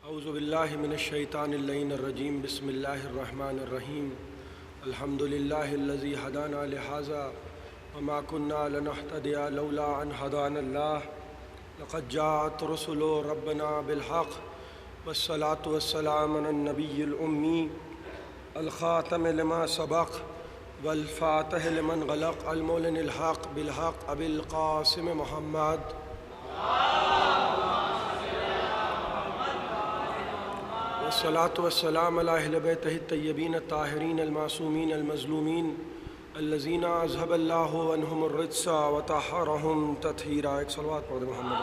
اعوذ باللہ من الشیطان اللعین الرجیم بسم اللہ الرحمن الرحیم الحمد للہ الذی ہدانا لہذا وما كنا لنہتدی لولا ان ہدانا اللہ لقد جاءت رسل ربنا بالحق والصلاة والسلام علی النبی الأمی الخاتم لما سبق والفاتح لمن غلق المعلن الحق بالحق ابی القاسم محمد والصلاة والسلام علی اہل بیتہ الطیبین الطاہرین المعصومین المظلومین الذین اذھب اللہ عنہم الرجس وطہرہم تطہیرا۔ ایک صلوات پڑھ دیں محمد۔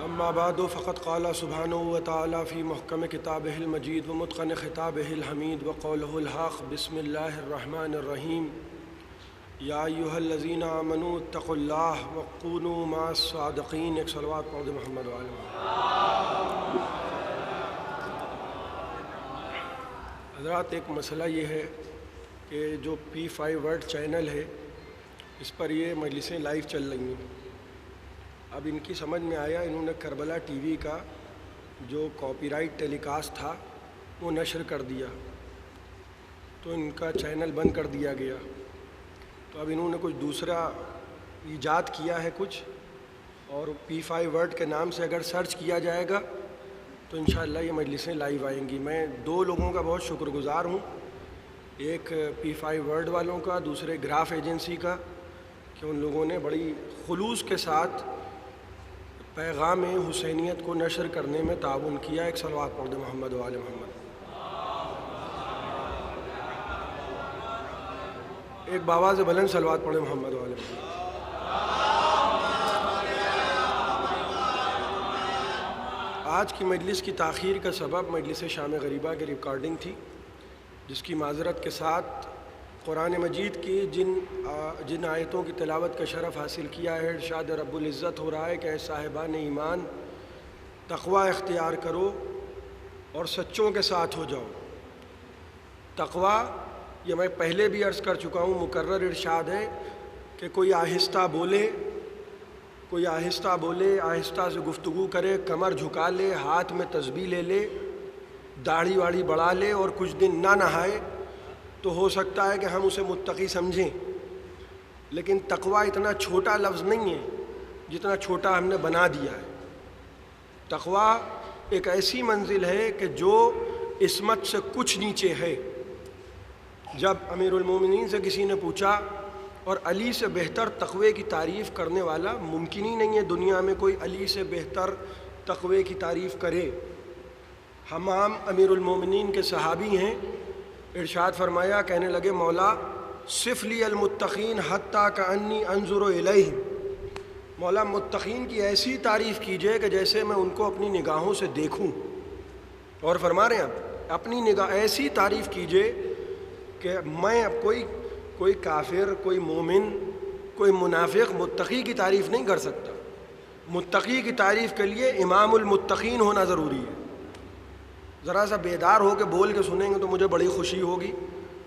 اما بعد فقد قال سبحانہ وتعالی فی محکم کتابہ المجید ومتقن خطابہ الحمید وقولہ الحق بسم اللہ الرحمن الرحیم یا ایہا الذین آمنوا اتقوا اللہ وکونوا مع الصادقین۔ ایک صلوات پڑھ دیں محمد وعلی محمد۔ حضرات، ایک مسئلہ یہ ہے کہ جو P5 ورلڈ چینل ہے اس پر یہ مجلسیں لائیو چل رہی ہیں۔ اب ان کی سمجھ میں آیا، انہوں نے کربلا ٹی وی کا جو کاپی رائٹ ٹیلی کاسٹ تھا وہ نشر کر دیا، تو ان کا چینل بند کر دیا گیا۔ تو اب انہوں نے کچھ دوسرا ایجاد کیا ہے کچھ، اور P5 ورلڈ کے نام سے اگر سرچ کیا جائے گا تو انشاءاللہ یہ مجلسیں لائیو آئیں گی۔ میں دو لوگوں کا بہت شکر گزار ہوں، ایک P5 ورلڈ والوں کا، دوسرے گراف ایجنسی کا، کہ ان لوگوں نے بڑی خلوص کے ساتھ پیغام حسینیت کو نشر کرنے میں تعاون کیا۔ ایک صلوات پڑھ دیں محمد وعلی محمد۔ ایک باواز بلند صلوات پڑھیں محمد وعلی محمد۔ آج کی مجلس کی تاخیر کا سبب مجلس شام غریبہ کی ریکارڈنگ تھی، جس کی معذرت کے ساتھ قرآن مجید کی جن آیتوں کی تلاوت کا شرف حاصل کیا ہے، ارشاد رب العزت ہو رہا ہے کہ اے صاحبان ایمان تقوی اختیار کرو اور سچوں کے ساتھ ہو جاؤ۔ تقوی، یہ میں پہلے بھی عرض کر چکا ہوں، مکرر ارشاد ہے کہ کوئی آہستہ بولے، آہستہ سے گفتگو کرے، کمر جھکا لے، ہاتھ میں تسبیح لے لے، داڑھی واڑی بڑھا لے اور کچھ دن نہ نہائے تو ہو سکتا ہے کہ ہم اسے متقی سمجھیں، لیکن تقوی اتنا چھوٹا لفظ نہیں ہے جتنا چھوٹا ہم نے بنا دیا ہے۔ تقوی ایک ایسی منزل ہے کہ جو عصمت سے کچھ نیچے ہے۔ جب امیر المومنین سے کسی نے پوچھا، اور علی سے بہتر تقوی کی تعریف کرنے والا ممکن ہی نہیں ہے دنیا میں کوئی علی سے بہتر تقوی کی تعریف کرے۔ حمام امیر المومنین کے صحابی ہیں، ارشاد فرمایا، کہنے لگے مولا صف لی المتقین حتیٰ کانی انظر الیہم، مولا متقین کی ایسی تعریف کیجئے کہ جیسے میں ان کو اپنی نگاہوں سے دیکھوں۔ اور فرما رہے ہیں اپنی نگاہ ایسی تعریف کیجئے کہ میں اب کوئی کافر، کوئی مومن، کوئی منافق متقی کی تعریف نہیں کر سکتا۔ متقی کی تعریف کے لیے امام المتقین ہونا ضروری ہے۔ ذرا سا بیدار ہو کے بول کے سنیں گے تو مجھے بڑی خوشی ہوگی۔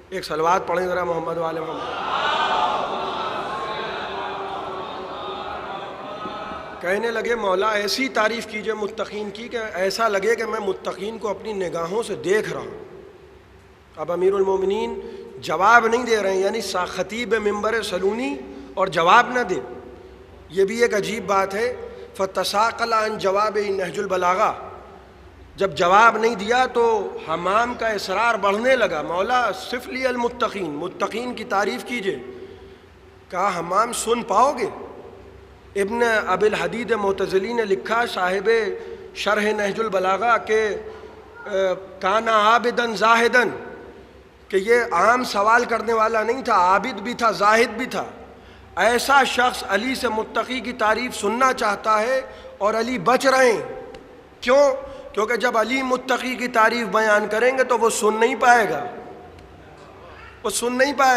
ایک صلوات پڑھیں ذرا محمد والے محمد۔ کہنے لگے مولا ایسی تعریف کیجئے متقین کی کہ ایسا لگے کہ میں متقین کو اپنی نگاہوں سے دیکھ رہا ہوں۔ اب امیر المومنین جواب نہیں دے رہے ہیں، یعنی خطیب منبر سلونی اور جواب نہ دے، یہ بھی ایک عجیب بات ہے۔ فتساقل عن جواب نہج البلاغہ، جب جواب نہیں دیا تو حمام کا اصرار بڑھنے لگا، مولا صف لی المتقین، متقین کی تعریف کیجئے۔ کہا حمام سن پاؤ گے؟ ابن ابی الحدید معتزلی نے لکھا، صاحب شرح نہج البلاغہ، کہ کانا عابدن زاہدن، کہ یہ عام سوال کرنے والا نہیں تھا، عابد بھی تھا، زاہد بھی تھا۔ ایسا شخص علی سے متقی کی تعریف سننا چاہتا ہے اور علی بچ رہے ہیں۔ کیوں؟ کیونکہ جب علی متقی کی تعریف بیان کریں گے تو وہ سن نہیں پائے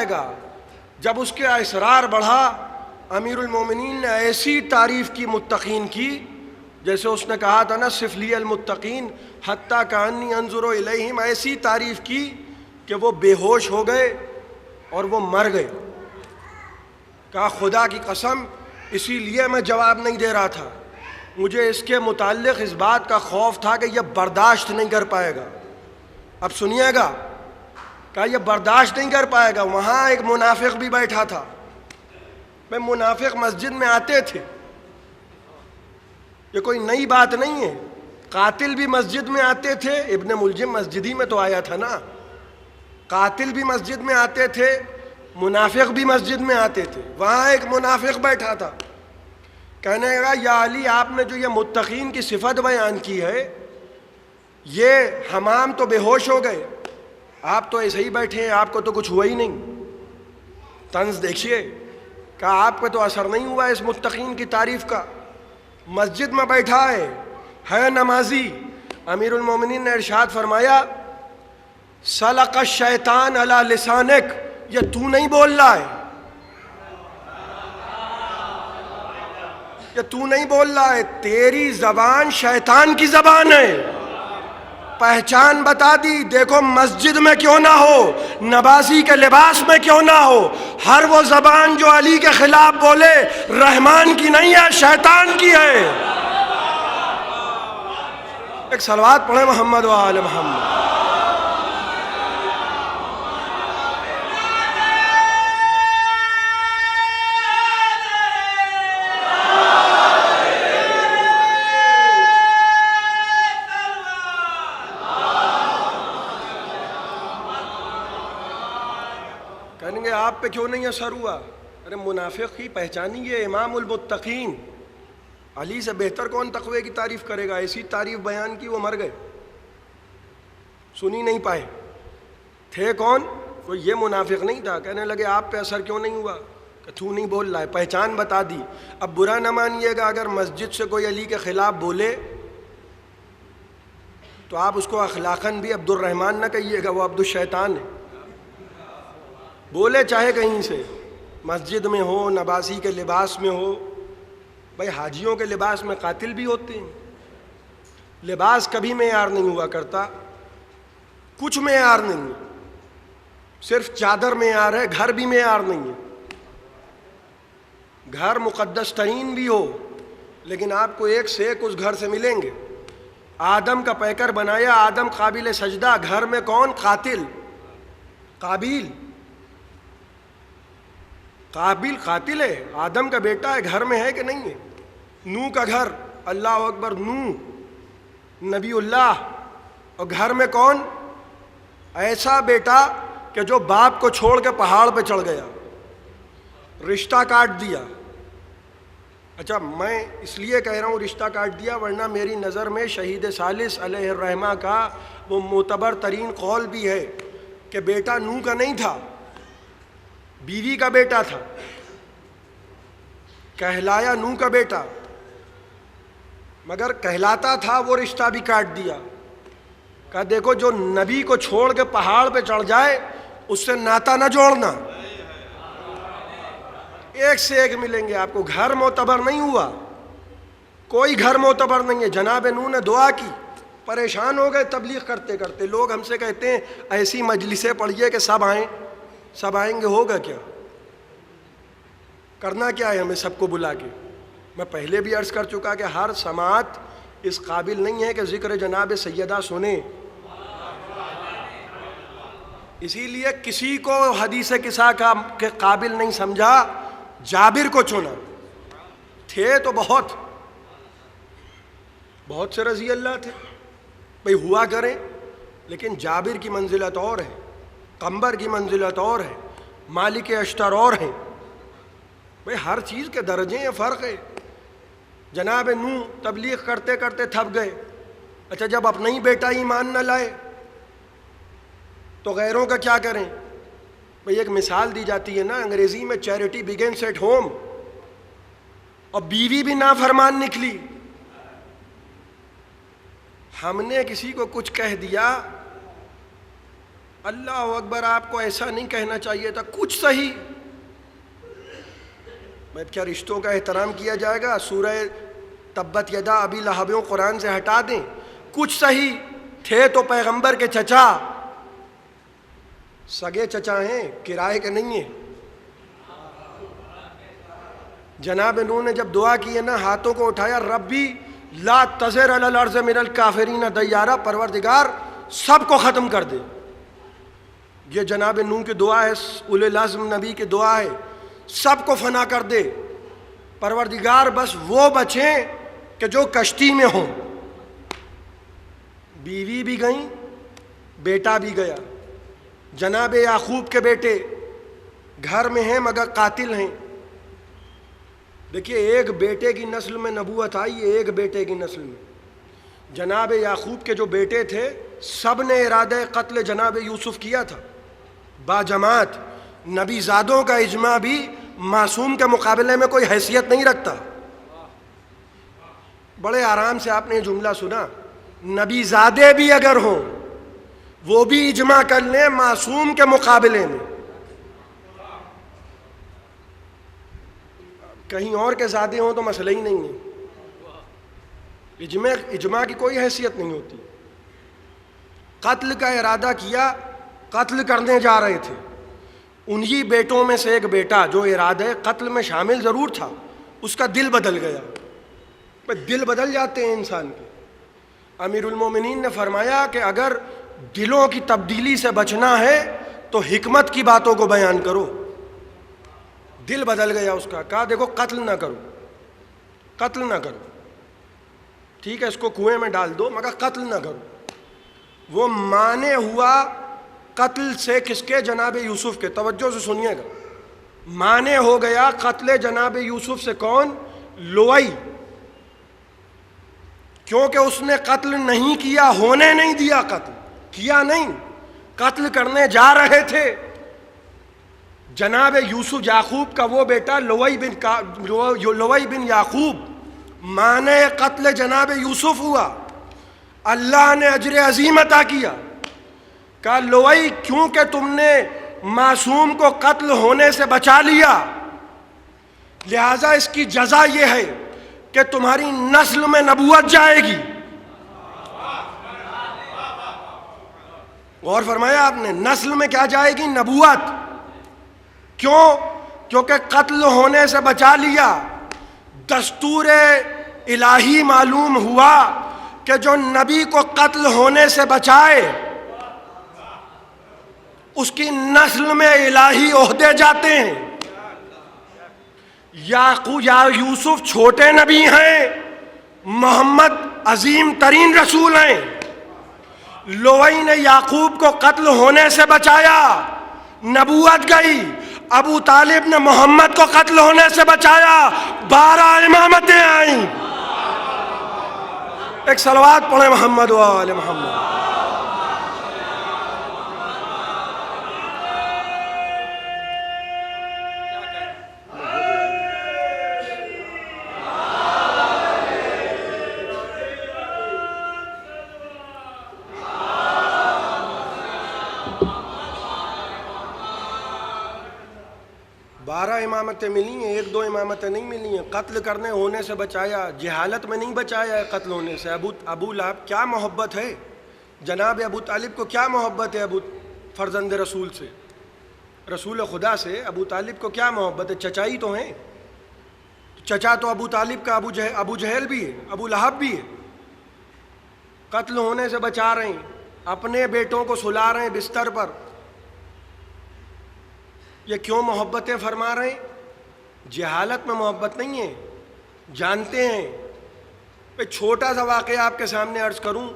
گا، جب اس کے اصرار بڑھا، امیر المومنین نے ایسی تعریف کی متقین کی، جیسے اس نے کہا تھا نا صف لی المتقین حتیٰ کانی انظر الیہم، ایسی تعریف کی کہ وہ بے ہوش ہو گئے اور وہ مر گئے۔ کہا خدا کی قسم اسی لیے میں جواب نہیں دے رہا تھا، مجھے اس کے متعلق اس بات کا خوف تھا کہ یہ برداشت نہیں کر پائے گا. اب سنیے گا، کہا یہ برداشت نہیں کر پائے گا. وہاں ایک منافق بھی بیٹھا تھا. میں منافق مسجد میں آتے تھے، یہ کوئی نئی بات نہیں ہے. قاتل بھی مسجد میں آتے تھے، ابن ملجم مسجد ہی میں تو آیا تھا نا. قاتل بھی مسجد میں آتے تھے، منافق بھی مسجد میں آتے تھے. وہاں ایک منافق بیٹھا تھا، کہنے لگا یا علی آپ نے جو یہ متقین کی صفت بیان کی ہے، یہ حمام تو بے ہوش ہو گئے، آپ تو ایسے ہی بیٹھے ہیں، آپ کو تو کچھ ہوا ہی نہیں. طنز دیکھیے، کہا آپ پہ تو اثر نہیں ہوا اس متقین کی تعریف کا. مسجد میں بیٹھا ہے نمازی. امیر المومنین نے ارشاد فرمایا سلق الشیطان علی لسانک، یہ تو نہیں بول رہا ہے، یہ تو نہیں بول رہا ہے، تیری زبان شیطان کی زبان ہے. پہچان بتا دی. دیکھو مسجد میں کیوں نہ ہو، نبازی کے لباس میں کیوں نہ ہو، ہر وہ زبان جو علی کے خلاف بولے رحمان کی نہیں ہے، شیطان کی ہے. ایک صلوات پڑھیں محمد و آل محمد. کہیں گے آپ پہ کیوں نہیں اثر ہوا؟ ارے منافق کی پہچانی یہ امام المتقین. علی سے بہتر کون تقوی کی تعریف کرے گا؟ ایسی تعریف بیان کی وہ مر گئے، سنی نہیں پائے. تھے کون؟ کوئی یہ منافق نہیں تھا. کہنے لگے آپ پہ اثر کیوں نہیں ہوا؟ کہ تو نہیں بول رہا ہے. پہچان بتا دی. اب برا نہ مانیے گا اگر مسجد سے کوئی علی کے خلاف بولے تو آپ اس کو اخلاقاً بھی عبد الرحمن نہ کہیے گا، وہ عبد الشیطان ہے. بولے چاہے کہیں سے، مسجد میں ہو، نباسی کے لباس میں ہو. بھائی حاجیوں کے لباس میں قاتل بھی ہوتے ہیں. لباس کبھی معیار نہیں ہوا کرتا، کچھ معیار نہیں ہے. صرف چادر معیار ہے، گھر بھی معیار نہیں ہے. گھر مقدس ترین بھی ہو لیکن آپ کو ایک سے ایک اس گھر سے ملیں گے. آدم کا پیکر بنایا، آدم قابل سجدہ، گھر میں کون؟ قاتل. قابیل قاتل ہے، آدم کا بیٹا ہے، گھر میں ہے کہ نہیں ہے؟ نوح کا گھر، اللہ اکبر، نوح نبی اللہ، اور گھر میں کون؟ ایسا بیٹا کہ جو باپ کو چھوڑ کے پہاڑ پہ چڑھ گیا، رشتہ کاٹ دیا. اچھا میں اس لیے کہہ رہا ہوں رشتہ کاٹ دیا، ورنہ میری نظر میں شہید ثالث علیہ الرحمہ کا وہ معتبر ترین قول بھی ہے کہ بیٹا نوح کا نہیں تھا، بیوی کا بیٹا تھا، کہلایا نوح کا بیٹا، مگر کہلاتا تھا وہ رشتہ بھی کاٹ دیا. کہا دیکھو جو نبی کو چھوڑ کے پہاڑ پہ چڑھ جائے اس سے ناتا نہ جوڑنا. ایک سے ایک ملیں گے آپ کو. گھر معتبر نہیں ہوا، کوئی گھر معتبر نہیں ہے. جناب نوح نے دعا کی، پریشان ہو گئے تبلیغ کرتے کرتے. لوگ ہم سے کہتے ہیں ایسی مجلسیں پڑھیے کہ سب آئیں. سب آئیں گے ہوگا کیا؟ کرنا کیا ہے ہمیں سب کو بلا کے؟ میں پہلے بھی عرض کر چکا کہ ہر سماعت اس قابل نہیں ہے کہ ذکر جناب سیدہ سنیں. اسی لیے کسی کو حدیث قصہ کا کے قابل نہیں سمجھا، جابر کو چنا. تھے تو بہت سے رضی اللہ تھے بھئی ہوا کریں، لیکن جابر کی منزلت اور ہے، قمبر کی منزلت اور ہے، مالک اشتر اور ہیں. بھئی ہر چیز کے درجے ہیں، فرق ہے. جناب نوح تبلیغ کرتے کرتے تھک گئے. اچھا جب اپنا ہی بیٹا ایمان نہ لائے تو غیروں کا کیا کریں؟ بھئی ایک مثال دی جاتی ہے نا انگریزی میں، چیریٹی بگنس ایٹ ہوم. اور بیوی بھی نافرمان نکلی. ہم نے کسی کو کچھ کہہ دیا، اللہ اکبر، آپ کو ایسا نہیں کہنا چاہیے تھا، کچھ صحیح. میں کیا رشتوں کا احترام کیا جائے گا؟ سورہ تبت یدا ابی لہب قرآن سے ہٹا دیں. کچھ صحیح تھے تو پیغمبر کے چچا، سگے چچا ہیں، کرائے کے نہیں ہیں. جناب نوح نے جب دعا کی ہے نا، ہاتھوں کو اٹھایا، ربی لا تذر علی الارض من الکافرین دیارا، پروردگار سب کو ختم کر دے. یہ جناب نوح کی دعا ہے، اولی العزم نبی کی دعا ہے، سب کو فنا کر دے پروردگار، بس وہ بچیں کہ جو کشتی میں ہوں. بیوی بھی گئیں، بیٹا بھی گیا. جناب یعقوب کے بیٹے گھر میں ہیں مگر قاتل ہیں. دیکھیے ایک بیٹے کی نسل میں نبوت آئی، ایک بیٹے کی نسل میں. جناب یعقوب کے جو بیٹے تھے سب نے ارادہ قتل جناب یوسف کیا تھا با جماعت. نبی زادوں کا اجماع بھی معصوم کے مقابلے میں کوئی حیثیت نہیں رکھتا. بڑے آرام سے آپ نے یہ جملہ سنا، نبی زادے بھی اگر ہوں وہ بھی اجماع کر لیں معصوم کے مقابلے میں. کہیں اور کے زادے ہوں تو مسئلہ ہی نہیں ہے، اجماع کی کوئی حیثیت نہیں ہوتی. قتل کا ارادہ کیا، قتل کرنے جا رہے تھے. انہی بیٹوں میں سے ایک بیٹا جو ارادہ قتل میں شامل ضرور تھا، اس کا دل بدل گیا. دل بدل جاتے ہیں انسان کے. امیر المومنین نے فرمایا کہ اگر دلوں کی تبدیلی سے بچنا ہے تو حکمت کی باتوں کو بیان کرو. دل بدل گیا اس کا، کہا دیکھو قتل نہ کرو، قتل نہ کرو، ٹھیک ہے اس کو کنویں میں ڈال دو مگر قتل نہ کرو. وہ مانے ہوا قتل سے، کس کے؟ جناب یوسف کے. توجہ سے سنیے گا، مانے ہو گیا قتل جناب یوسف سے. کون؟ لوئی. کیونکہ اس نے قتل نہیں کیا، ہونے نہیں دیا، قتل کیا نہیں، قتل کرنے جا رہے تھے. جناب یوسف یعقوب کا وہ بیٹا لوئی بن یعقوب مانے قتل جناب یوسف ہوا. اللہ نے اجر عظیم عطا کیا. کہا لوئی کیونکہ تم نے معصوم کو قتل ہونے سے بچا لیا، لہذا اس کی جزا یہ ہے کہ تمہاری نسل میں نبوت جائے گی. غور فرمایا آپ نے، نسل میں کیا جائے گی؟ نبوت. کیوں؟ کیونکہ قتل ہونے سے بچا لیا. دستور الہی معلوم ہوا کہ جو نبی کو قتل ہونے سے بچائے اس کی نسل میں الہی عہدے جاتے ہیں. یا یوسف چھوٹے نبی ہیں، محمد عظیم ترین رسول ہیں. لوئی نے یعقوب کو قتل ہونے سے بچایا، نبوت گئی. ابو طالب نے محمد کو قتل ہونے سے بچایا، 12 امامتیں آئیں. ایک صلوات پڑھیں محمد و آل محمد. امامتیں ملی ہیں، ایک دو امامتیں نہیں ملی ہیں. قتل کرنے ہونے سے بچایا، جہالت میں نہیں بچایا ہے قتل ہونے سے. ابو لہب کیا محبت ہے جناب ابو طالب کو، کیا محبت ہے ابو فرزند رسول سے، رسول خدا سے. ابو طالب کو کیا محبت ہے، چچائی تو ہیں. چچا تو ابو طالب کا ابو جہل بھی ہے، ابو لہب بھی ہے. قتل ہونے سے بچا رہے ہیں، اپنے بیٹوں کو سلا رہے ہیں بستر پر. یہ کیوں محبتیں فرما رہے ہیں؟ جہالت میں محبت نہیں ہے، جانتے ہیں. چھوٹا سا واقعہ آپ کے سامنے عرض کروں.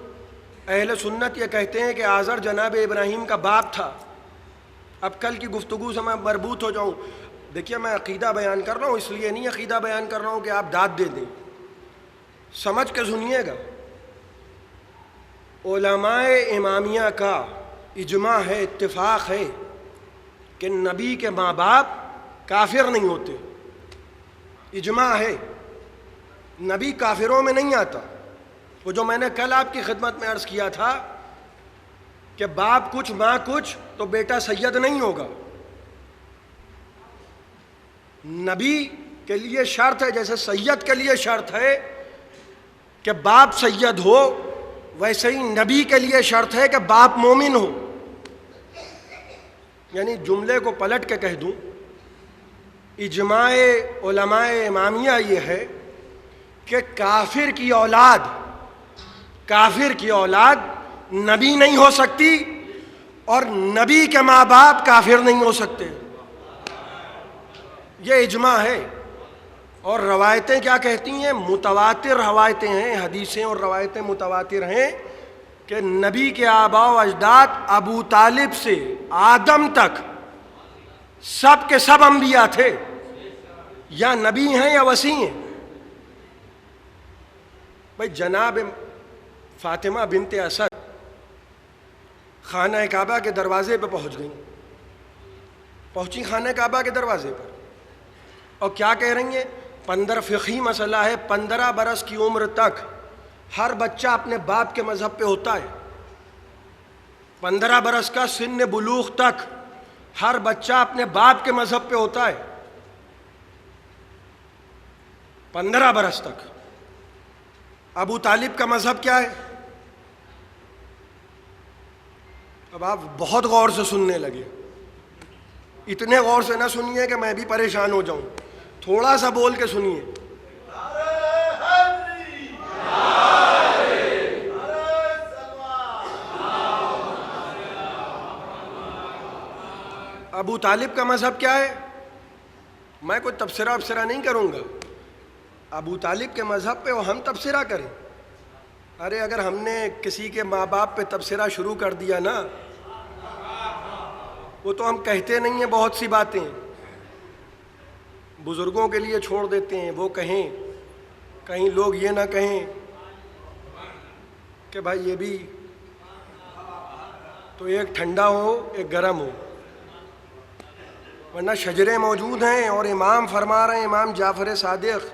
اہل سنت یہ کہتے ہیں کہ آزر جناب ابراہیم کا باپ تھا. اب کل کی گفتگو سے میں مربوط ہو جاؤں. دیکھیے میں عقیدہ بیان کر رہا ہوں، اس لیے نہیں عقیدہ بیان کر رہا ہوں کہ آپ داد دے دیں، سمجھ کے سنیے گا. علماء امامیہ کا اجماع ہے، اتفاق ہے کہ نبی کے ماں باپ کافر نہیں ہوتے. اجماع ہے، نبی کافروں میں نہیں آتا. وہ جو میں نے کل آپ کی خدمت میں عرض کیا تھا کہ باپ کچھ ماں کچھ تو بیٹا سید نہیں ہوگا. نبی کے لیے شرط ہے، جیسے سید کے لیے شرط ہے کہ باپ سید ہو، ویسے ہی نبی کے لیے شرط ہے کہ باپ مومن ہو. یعنی جملے کو پلٹ کے کہہ دوں، اجماع علماء امامیہ یہ ہے کہ کافر کی اولاد نبی نہیں ہو سکتی اور نبی کے ماں باپ کافر نہیں ہو سکتے. یہ اجماع ہے. اور روایتیں کیا کہتی ہیں؟ متواتر روایتیں ہیں، حدیثیں اور روایتیں متواتر ہیں کہ نبی کے آباء و اجداد ابو طالب سے آدم تک سب کے سب انبیاء تھے، یا نبی ہیں یا وصی ہیں. بھائی جناب فاطمہ بنت اسد خانہ کعبہ کے دروازے پہ پہنچی خانہ کعبہ کے دروازے پر، اور کیا کہہ رہی ہیں؟ 15 فقہی مسئلہ ہے، 15 برس کی عمر تک ہر بچہ اپنے باپ کے مذہب پہ ہوتا ہے. 15 برس کا سن بلوغ تک ہر بچہ اپنے باپ کے مذہب پہ ہوتا ہے. 15 برس تک. ابو طالب کا مذہب کیا ہے؟ اب آپ بہت غور سے سننے لگے. اتنے غور سے نہ سنیے کہ میں بھی پریشان ہو جاؤں، تھوڑا سا بول کے سنیے. ابو طالب کا مذہب کیا ہے؟ میں کوئی تبصرہ نہیں کروں گا. ابو طالب کے مذہب پہ ہم تبصرہ کریں؟ ارے اگر ہم نے کسی کے ماں باپ پہ تبصرہ شروع کر دیا نا، وہ تو ہم کہتے نہیں ہیں. بہت سی باتیں بزرگوں کے لیے چھوڑ دیتے ہیں، وہ کہیں لوگ یہ نہ کہیں کہ بھائی یہ بھی تو ایک ٹھنڈا ہو ایک گرم ہو، ورنہ شجرے موجود ہیں اور امام فرما رہے ہیں، امام جعفر صادق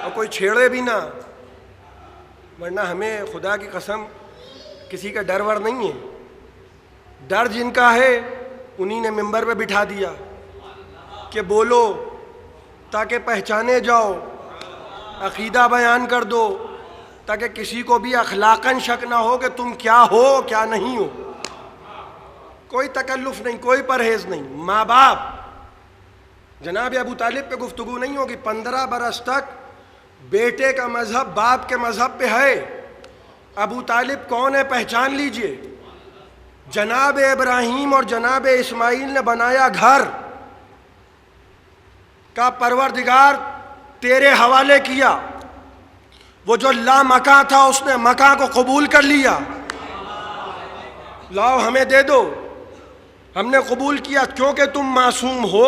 اور کوئی چھیڑے بھی نہ، ورنہ ہمیں خدا کی قسم کسی کا ڈر ور نہیں ہے. ڈر جن کا ہے انہی نے ممبر پہ بٹھا دیا کہ بولو تاکہ پہچانے جاؤ، عقیدہ بیان کر دو تاکہ کسی کو بھی اخلاقاً شک نہ ہو کہ تم کیا ہو کیا نہیں ہو. کوئی تکلف نہیں، کوئی پرہیز نہیں. ماں باپ جناب ابو طالب پہ گفتگو نہیں ہوگی. 15 برس تک بیٹے کا مذہب باپ کے مذہب پہ ہے. ابو طالب کون ہے؟ پہچان لیجئے. جناب ابراہیم اور جناب اسماعیل نے بنایا گھر کا پروردگار تیرے حوالے کیا. وہ جو لا مکاں تھا اس نے مکاں کو قبول کر لیا. لاؤ ہمیں دے دو. ہم نے قبول کیا کیونکہ تم معصوم ہو،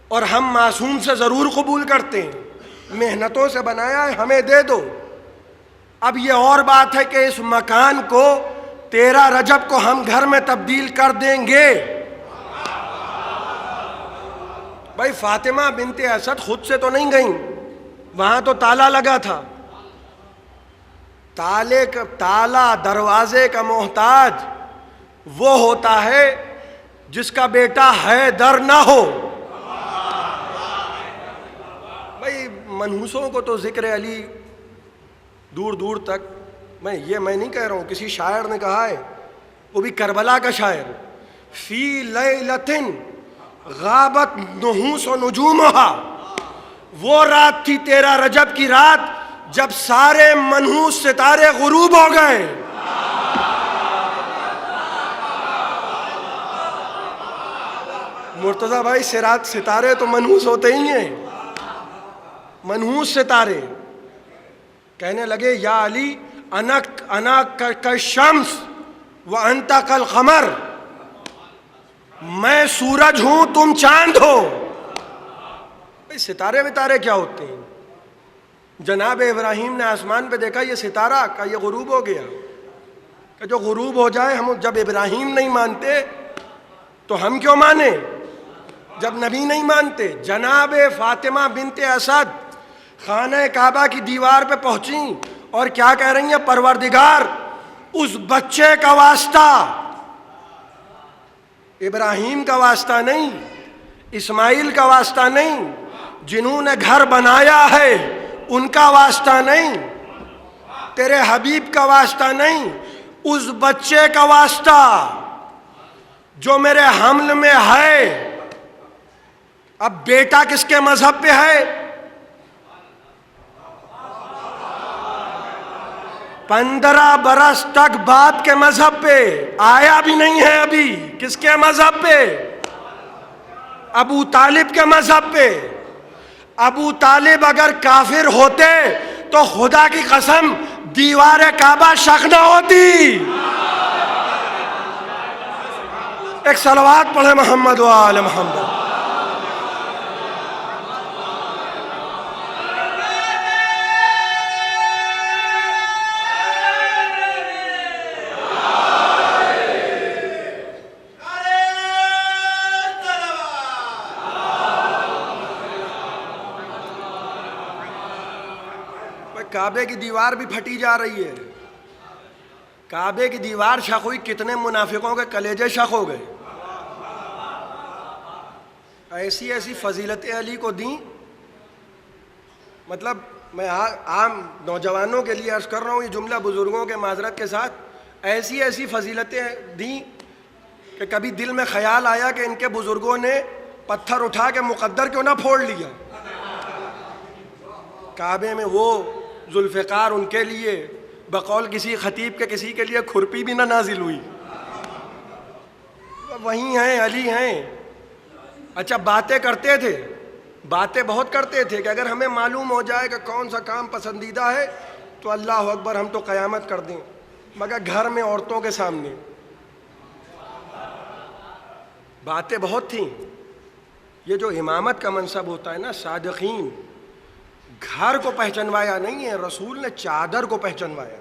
اور ہم معصوم سے ضرور قبول کرتے ہیں. محنتوں سے بنایا ہے، ہمیں دے دو. اب یہ اور بات ہے کہ اس مکان کو 13 رجب کو ہم گھر میں تبدیل کر دیں گے. بھائی فاطمہ بنت اسد خود سے تو نہیں گئیں، وہاں تو تالا لگا تھا. تالا دروازے کا محتاج وہ ہوتا ہے جس کا بیٹا حیدر نہ ہو. بھائی منحوسوں کو تو ذکر علی دور دور تک، میں نہیں کہہ رہا ہوں، کسی شاعر نے کہا ہے، وہ بھی کربلا کا شاعر، فی لیلۃ غابت نحوس و نجومہا. وہ رات تھی 13 رجب کی رات جب سارے منحوس ستارے غروب ہو گئے. مرتضیٰ بھائی ستارے تو منحوس ہوتے ہی ہیں. منحوس ستارے کہنے لگے یا علی انا کالشمس وانت کالقمر، میں سورج ہوں تم چاند ہو. بھائی ستارے وتارے کیا ہوتے ہیں؟ جناب ابراہیم نے آسمان پہ دیکھا یہ ستارہ کا یہ غروب ہو گیا، کہ جو غروب ہو جائے. ہم جب ابراہیم نہیں مانتے تو ہم کیوں مانیں جب نبی نہیں مانتے؟ جناب فاطمہ بنت اسد خانہ کعبہ کی دیوار پہ پہنچیں اور کیا کہہ رہی ہیں؟ پروردگار اس بچے کا واسطہ، ابراہیم کا واسطہ نہیں، اسماعیل کا واسطہ نہیں، جنہوں نے گھر بنایا ہے ان کا واسطہ نہیں، تیرے حبیب کا واسطہ نہیں، اس بچے کا واسطہ جو میرے حمل میں ہے. اب بیٹا کس کے مذہب پہ ہے؟ 15 برس تک باپ کے مذہب پہ آیا بھی نہیں ہے ابھی. کس کے مذہب پہ؟ ابو طالب کے مذہب پہ. ابو طالب اگر کافر ہوتے تو خدا کی قسم دیوار کعبہ شق نہ ہوتی. ایک صلوات پڑھے محمد و آل محمد. کعبے کی دیوار بھی پھٹی جا رہی ہے. کعبے کی دیوار شق ہوئی, کتنے منافقوں کے کلیجے شق ہو گئے. ایسی ایسی فضیلت علی کو دیں. مطلب میں عام نوجوانوں کے لیے عرض کر رہا ہوں, یہ جملہ بزرگوں کے معذرت کے ساتھ, ایسی ایسی فضیلتیں دیں کہ کبھی دل میں خیال آیا کہ ان کے بزرگوں نے پتھر اٹھا کے مقدر کیوں نہ پھوڑ لیا. کعبے میں وہ ذوالفقار ان کے لیے بقول کسی خطیب کے کسی کے لیے کھرپی بھی نہ نازل ہوئی. وہی ہیں, علی ہیں. اچھا باتیں کرتے تھے, باتیں بہت کرتے تھے کہ اگر ہمیں معلوم ہو جائے کہ کون سا کام پسندیدہ ہے تو اللہ اکبر ہم تو قیامت کر دیں, مگر گھر میں عورتوں کے سامنے باتیں بہت تھیں. یہ جو امامت کا منصب ہوتا ہے نا, صادقین گھر کو پہچنوایا نہیں ہے, رسول نے چادر کو پہچنوایا.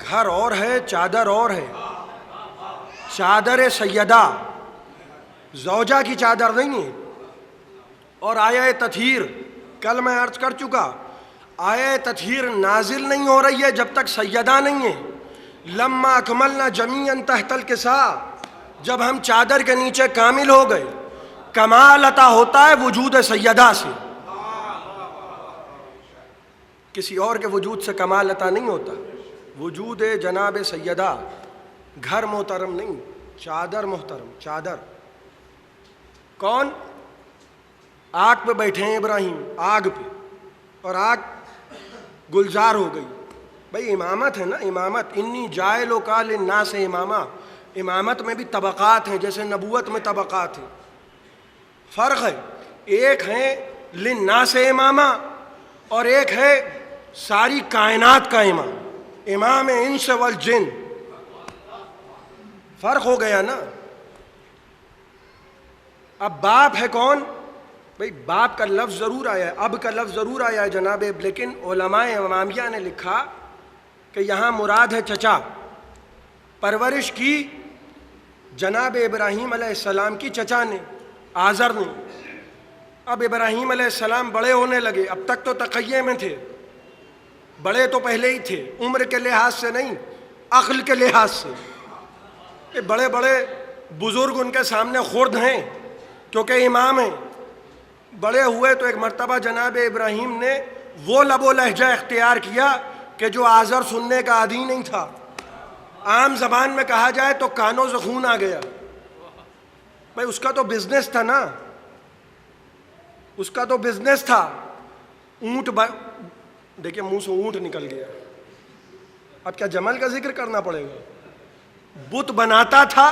گھر اور ہے, چادر اور ہے. چادر سیدہ, زوجہ کی چادر نہیں ہے. اور آیہ تطہیر, کل میں عرض کر چکا, آیہ تطہیر نازل نہیں ہو رہی ہے جب تک سیدہ نہیں ہے. لما اکملنا جمیعا تحت الکساء, جب ہم چادر کے نیچے کامل ہو گئے, کمال عطا ہوتا ہے وجود سیدہ سے. کسی اور کے وجود سے کمال عطا نہیں ہوتا. وجود جناب سیدہ. گھر محترم نہیں, چادر محترم. چادر کون؟ آگ پہ بیٹھے ہیں ابراہیم, آگ پہ, اور آگ گلزار ہو گئی. بھئی امامت ہے نا, امامت. انی جاعلک للناس اماما. امامت میں بھی طبقات ہیں جیسے نبوت میں طبقات ہیں. فرق ہے, ایک ہے للناس اماما اور ایک ہے ساری کائنات کا امام, امام انس والجن. فرق ہو گیا نا. اب باپ ہے کون؟ بھئی باپ کا لفظ ضرور آیا ہے, اب کا لفظ ضرور آیا ہے جناب, لیکن علماء امامیہ نے لکھا کہ یہاں مراد ہے چچا. پرورش کی جناب ابراہیم علیہ السلام کی چچا نے, آزر نے. اب ابراہیم علیہ السلام بڑے ہونے لگے. اب تک تو تقیہ میں تھے, بڑے تو پہلے ہی تھے, عمر کے لحاظ سے نہیں, عقل کے لحاظ سے. بڑے بڑے بزرگ ان کے سامنے خرد ہیں کیونکہ امام ہیں. بڑے ہوئے تو ایک مرتبہ جناب ابراہیم نے وہ لب و لہجہ اختیار کیا کہ جو آزر سننے کا عادی نہیں تھا. عام زبان میں کہا جائے تو کانوں سے خون آ گیا. بھائی اس کا تو بزنس تھا نا, اس کا تو بزنس تھا. اونٹ دیکھیں منہ سے اونٹ نکل گیا. اب کیا جمل کا ذکر کرنا پڑے گا؟ بت بناتا تھا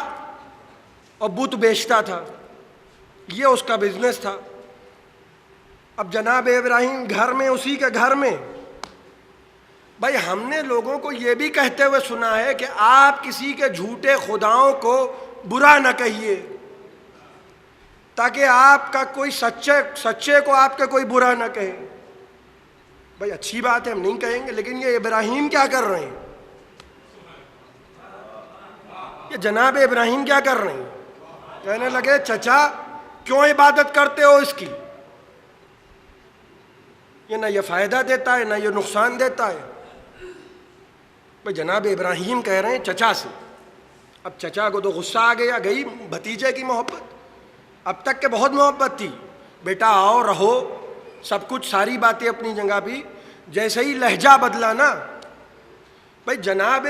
اور بت بیچتا تھا, یہ اس کا بزنس تھا. اب جناب ابراہیم گھر میں, اسی کے گھر میں. بھائی ہم نے لوگوں کو یہ بھی کہتے ہوئے سنا ہے کہ آپ کسی کے جھوٹے خداؤں کو برا نہ کہیے تاکہ آپ کا کوئی سچے کو آپ کے کوئی برا نہ کہے. بھائی اچھی بات ہے, ہم نہیں کہیں گے, لیکن یہ ابراہیم کیا کر رہے ہیں؟ یہ جناب ابراہیم کیا کر رہے ہیں؟ کہنے لگے چچا کیوں عبادت کرتے ہو اس کی؟ یہ نہ یہ فائدہ دیتا ہے نہ یہ نقصان دیتا ہے. بھائی جناب ابراہیم کہہ رہے ہیں چچا سے. اب چچا کو تو غصہ آ گیا, گئی بھتیجے کی محبت. اب تک کہ بہت محبت تھی, بیٹا آؤ رہو, سب کچھ, ساری باتیں اپنی جگہ بھی. جیسے ہی لہجہ بدلا نا, بھائی جناب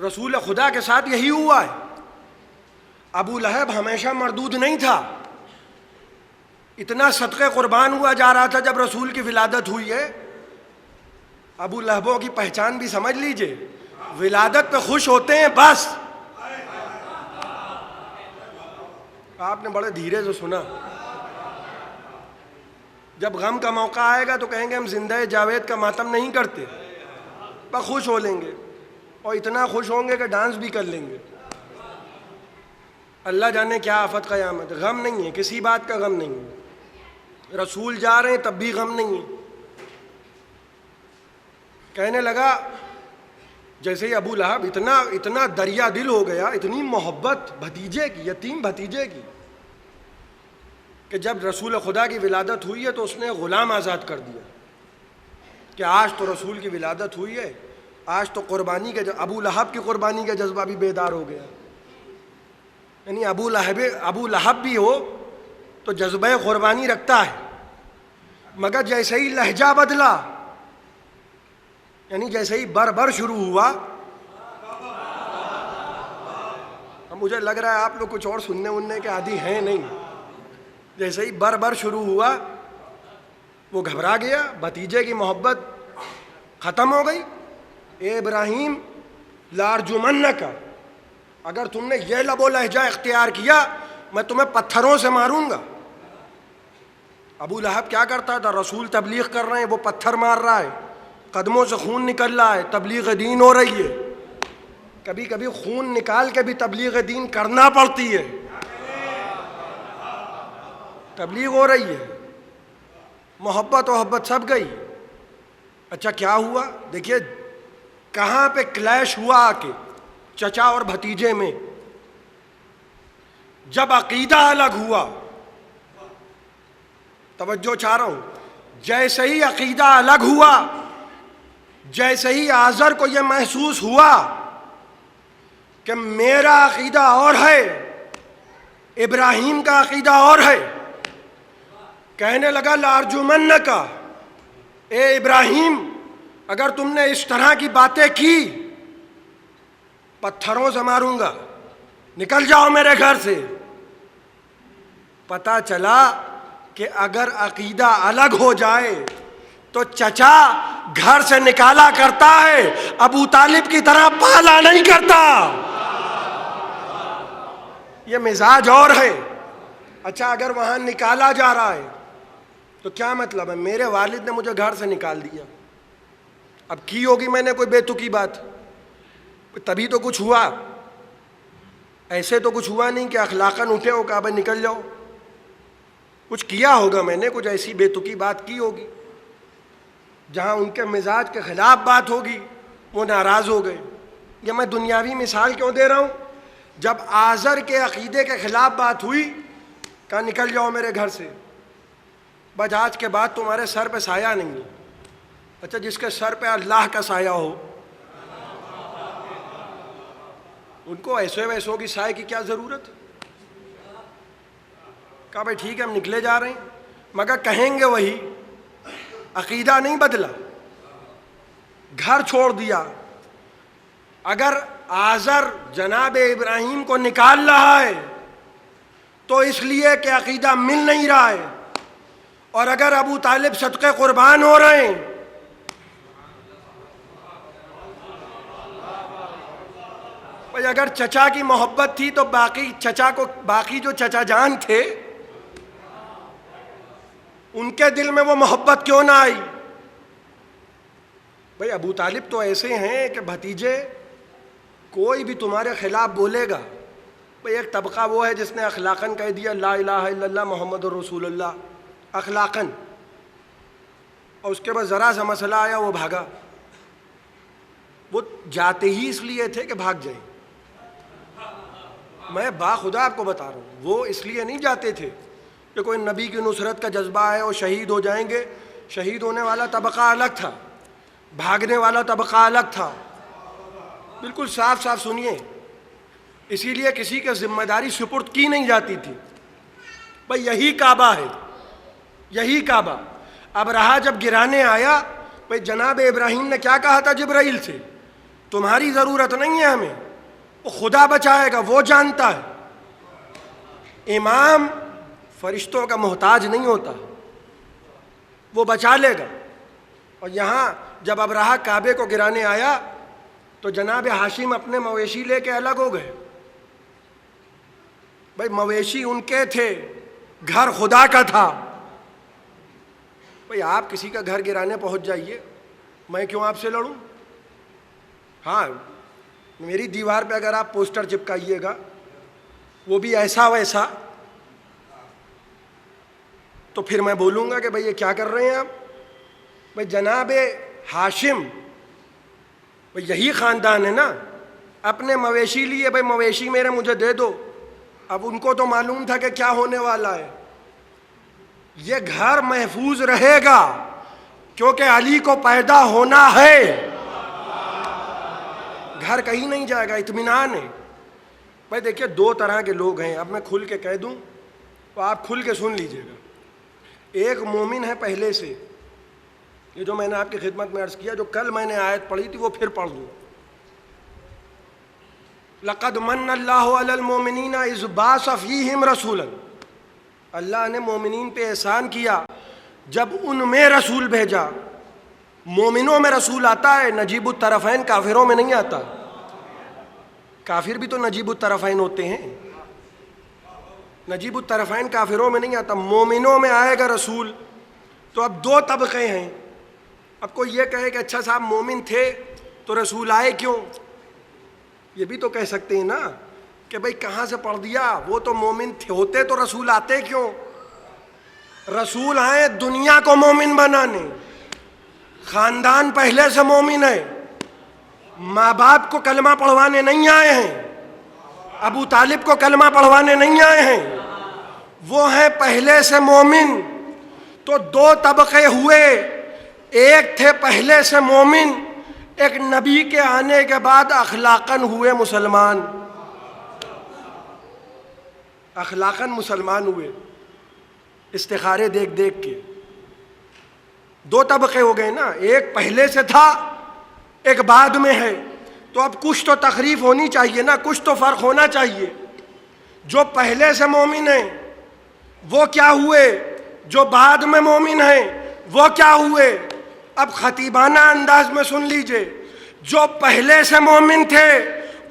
رسول خدا کے ساتھ یہی ہوا ہے. ابو لہب ہمیشہ مردود نہیں تھا, اتنا صدقے قربان ہوا جا رہا تھا جب رسول کی ولادت ہوئی ہے. ابو لہبوں کی پہچان بھی سمجھ لیجئے, ولادت پہ خوش ہوتے ہیں بس. آپ نے بڑے دھیرے سے سنا. جب غم کا موقع آئے گا تو کہیں گے ہم زندہ جاوید کا ماتم نہیں کرتے, پر خوش ہو لیں گے, اور اتنا خوش ہوں گے کہ ڈانس بھی کر لیں گے. اللہ جانے کیا آفت قیامت. غم نہیں ہے, کسی بات کا غم نہیں ہے. رسول جا رہے ہیں تب بھی غم نہیں ہے. کہنے لگا جیسے ہی ابو لہب اتنا دریا دل ہو گیا, اتنی محبت بھتیجے کی, یتیم بھتیجے کی, کہ جب رسول خدا کی ولادت ہوئی ہے تو اس نے غلام آزاد کر دیا کہ آج تو رسول کی ولادت ہوئی ہے, آج تو قربانی کے ابو لہب کی قربانی کا جذبہ بھی بیدار ہو گیا. یعنی ابو لہب بھی ہو تو جذبہ قربانی رکھتا ہے, مگر جیسے ہی لہجہ بدلا, یعنی جیسے ہی بر شروع ہوا, مجھے لگ رہا ہے آپ لوگ کچھ اور سننے کے عادی ہیں نہیں, جیسے ہی بر شروع ہوا وہ گھبرا گیا, بھتیجے کی محبت ختم ہو گئی. اے ابراہیم لارجمنک, اگر تم نے یہ لب و لہجہ اختیار کیا میں تمہیں پتھروں سے ماروں گا. ابو لہب کیا کرتا تھا؟ رسول تبلیغ کر رہے ہیں, وہ پتھر مار رہا ہے, قدموں سے خون نکل رہا ہے, تبلیغ دین ہو رہی ہے. کبھی کبھی خون نکال کے بھی تبلیغ دین کرنا پڑتی ہے, تبلیغ ہو رہی ہے. محبت سب گئی. اچھا کیا ہوا دیکھیے کہاں پہ کلیش ہوا آ کے چچا اور بھتیجے میں. جب عقیدہ الگ ہوا, توجہ چاہ رہا ہوں, جیسے ہی عقیدہ الگ ہوا, جیسے ہی آزر کو یہ محسوس ہوا کہ میرا عقیدہ اور ہے, ابراہیم کا عقیدہ اور ہے, کہنے لگا لارجمنک, اے ابراہیم اگر تم نے اس طرح کی باتیں کی پتھروں سے ماروں گا, نکل جاؤ میرے گھر سے. پتہ چلا کہ اگر عقیدہ الگ ہو جائے تو چچا گھر سے نکالا کرتا ہے, ابو طالب کی طرح پالا نہیں کرتا. یہ مزاج اور ہے. اچھا اگر وہاں نکالا جا رہا ہے تو کیا مطلب ہے؟ میرے والد نے مجھے گھر سے نکال دیا, اب کی ہوگی میں نے کوئی بے تکی بات, تبھی تو کچھ ہوا. ایسے تو کچھ ہوا نہیں کہ اخلاقاً اٹھے ہو کہا بھائی نکل جاؤ. کچھ کیا ہوگا میں نے, کچھ ایسی بے تکی بات کی ہوگی جہاں ان کے مزاج کے خلاف بات ہوگی, وہ ناراض ہو گئے. یہ میں دنیاوی مثال کیوں دے رہا ہوں؟ جب آزر کے عقیدے کے خلاف بات ہوئی کہا نکل جاؤ میرے گھر سے, بس آج کے بعد تمہارے سر پہ سایہ نہیں ہے. اچھا جس کے سر پہ اللہ کا سایہ ہو ان کو ایسے ویسوں کی سائے کی کیا ضرورت؟ کہا بھائی ٹھیک ہے ہم نکلے جا رہے ہیں, مگر کہیں گے وہی, عقیدہ نہیں بدلا, گھر چھوڑ دیا. اگر آزر جناب ابراہیم کو نکال رہا ہے تو اس لیے کہ عقیدہ مل نہیں رہا ہے, اور اگر ابو طالب صدقے قربان ہو رہے ہیں بھائی, اگر چچا کی محبت تھی تو باقی جو چچا جان تھے ان کے دل میں وہ محبت کیوں نہ آئی؟ بھائی ابو طالب تو ایسے ہیں کہ بھتیجے کوئی بھی تمہارے خلاف بولے گا, بھائی ایک طبقہ وہ ہے جس نے اخلاقاً کہہ دیا لا الہ الا اللہ محمد رسول اللہ اخلاقاً, اور اس کے بعد ذرا سا مسئلہ آیا وہ بھاگا. وہ جاتے ہی اس لیے تھے کہ بھاگ جائیں. میں باخدا آپ کو بتا رہا ہوں, وہ اس لیے نہیں جاتے تھے کہ کوئی نبی کی نصرت کا جذبہ ہے اور شہید ہو جائیں گے. شہید ہونے والا طبقہ الگ تھا, بھاگنے والا طبقہ الگ تھا. بالکل صاف صاف سنیے, اسی لیے کسی کے ذمہ داری سپرد کی نہیں جاتی تھی. بھائی یہی کعبہ ہے, یہی کعبہ. اب رہا جب گرانے آیا, بھائی جناب ابراہیم نے کیا کہا تھا جبرائیل سے؟ تمہاری ضرورت نہیں ہے ہمیں, وہ خدا بچائے گا, وہ جانتا ہے. امام فرشتوں کا محتاج نہیں ہوتا، وہ بچا لے گا۔ اور یہاں جب ابرہہ کعبے کو گرانے آیا تو جناب ہاشم اپنے مویشی لے کے الگ ہو گئے۔ بھائی مویشی ان کے تھے، گھر خدا کا تھا۔ بھائی آپ کسی کا گھر گرانے پہنچ جائیے، میں کیوں آپ سے لڑوں؟ ہاں میری دیوار پہ اگر آپ پوسٹر چپکائیے گا وہ بھی ایسا ویسا تو پھر میں بولوں گا کہ بھائی یہ کیا کر رہے ہیں آپ؟ بھائی جناب ہاشم بھائی یہی خاندان ہے نا، اپنے مویشی لیے، بھائی مویشی میرے مجھے دے دو۔ اب ان کو تو معلوم تھا کہ کیا ہونے والا ہے، یہ گھر محفوظ رہے گا کیونکہ علی کو پیدا ہونا ہے، گھر کہیں نہیں جائے گا، اطمینان ہے۔ بھائی دیکھیے دو طرح کے لوگ ہیں، اب میں کھل کے کہہ دوں تو آپ کھل کے سن لیجئے گا۔ ایک مومن ہے پہلے سے، یہ جو میں نے آپ کی خدمت میں عرض کیا، جو کل میں نے آیت پڑھی تھی وہ پھر پڑھ دوں۔ لَقَدْ مَنَّ اللَّهُ عَلَى الْمُؤْمِنِينَ إِذْ بَعَثَ فِيهِمْ رَسُولًا، اللہ نے مومنین پہ احسان کیا جب ان میں رسول بھیجا۔ مومنوں میں رسول آتا ہے، نجیب الطرفین کافروں میں نہیں آتا۔ کافر بھی تو نجیب الطرفین ہوتے ہیں، نجیب الطرفین کافروں میں نہیں آتا، مومنوں میں آئے گا رسول۔ تو اب دو طبقے ہیں۔ اب کوئی یہ کہے کہ اچھا صاحب مومن تھے تو رسول آئے کیوں؟ یہ بھی تو کہہ سکتے ہیں نا کہ بھئی کہاں سے پڑھ دیا، وہ تو مومن تھے ہوتے تو رسول آتے کیوں؟ رسول آئے دنیا کو مومن بنانے، خاندان پہلے سے مومن ہے، ماں باپ کو کلمہ پڑھوانے نہیں آئے ہیں، ابو طالب کو کلمہ پڑھوانے نہیں آئے ہیں، وہ ہیں پہلے سے مومن۔ تو دو طبقے ہوئے، ایک تھے پہلے سے مومن، ایک نبی کے آنے کے بعد اخلاقاً ہوئے مسلمان، اخلاقاً مسلمان ہوئے استخارے دیکھ دیکھ کے۔ دو طبقے ہو گئے نا، ایک پہلے سے تھا ایک بعد میں ہے، تو اب کچھ تو تخریف ہونی چاہیے نا، کچھ تو فرق ہونا چاہیے۔ جو پہلے سے مومن ہیں وہ کیا ہوئے، جو بعد میں مومن ہیں وہ کیا ہوئے؟ اب خطیبانہ انداز میں سن لیجئے، جو پہلے سے مومن تھے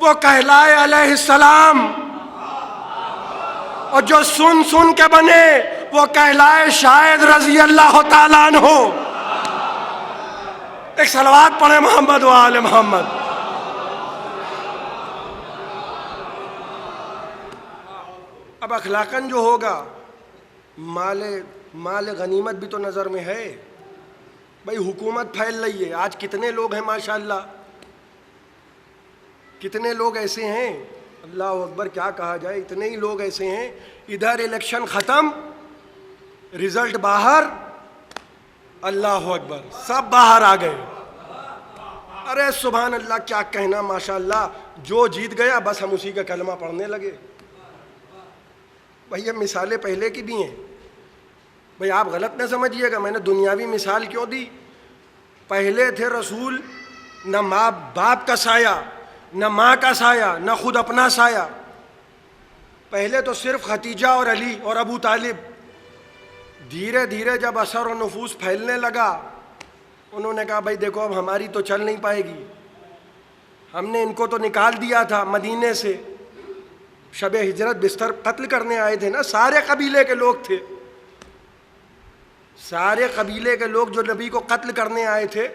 وہ کہلائے علیہ السلام، اور جو سن سن کے بنے وہ کہلائے شاہد رضی اللہ تعالیٰ عنہ۔ ایک صلوات پڑھیں محمد و آل محمد۔ اب اخلاقاً جو ہوگا، مال غنیمت بھی تو نظر میں ہے۔ بھئی حکومت پھیل رہی ہے، آج کتنے لوگ ہیں ماشاءاللہ، کتنے لوگ ایسے ہیں، اللہ اکبر کیا کہا جائے، اتنے ہی لوگ ایسے ہیں، ادھر الیکشن ختم، رزلٹ باہر، اللہ اکبر سب باہر آ گئے۔ ارے سبحان اللہ کیا کہنا، ماشاءاللہ جو جیت گیا بس ہم اسی کا کلمہ پڑھنے لگے۔ بھئی یہ مثالیں پہلے کی بھی ہیں، بھئی آپ غلط نہ سمجھیے گا، میں نے دنیاوی مثال کیوں دی؟ پہلے تھے رسول، نہ ماں باپ کا سایہ، نہ ماں کا سایہ، نہ خود اپنا سایہ۔ پہلے تو صرف خدیجہ اور علی اور ابو طالب۔ دھیرے دھیرے جب اثر و نفوذ پھیلنے لگا، انہوں نے کہا بھائی دیکھو اب ہماری تو چل نہیں پائے گی، ہم نے ان کو تو نکال دیا تھا مدینے سے، شب ہجرت بستر قتل کرنے آئے تھے نا، سارے قبیلے کے لوگ تھے، سارے قبیلے کے لوگ جو نبی کو قتل کرنے آئے تھے،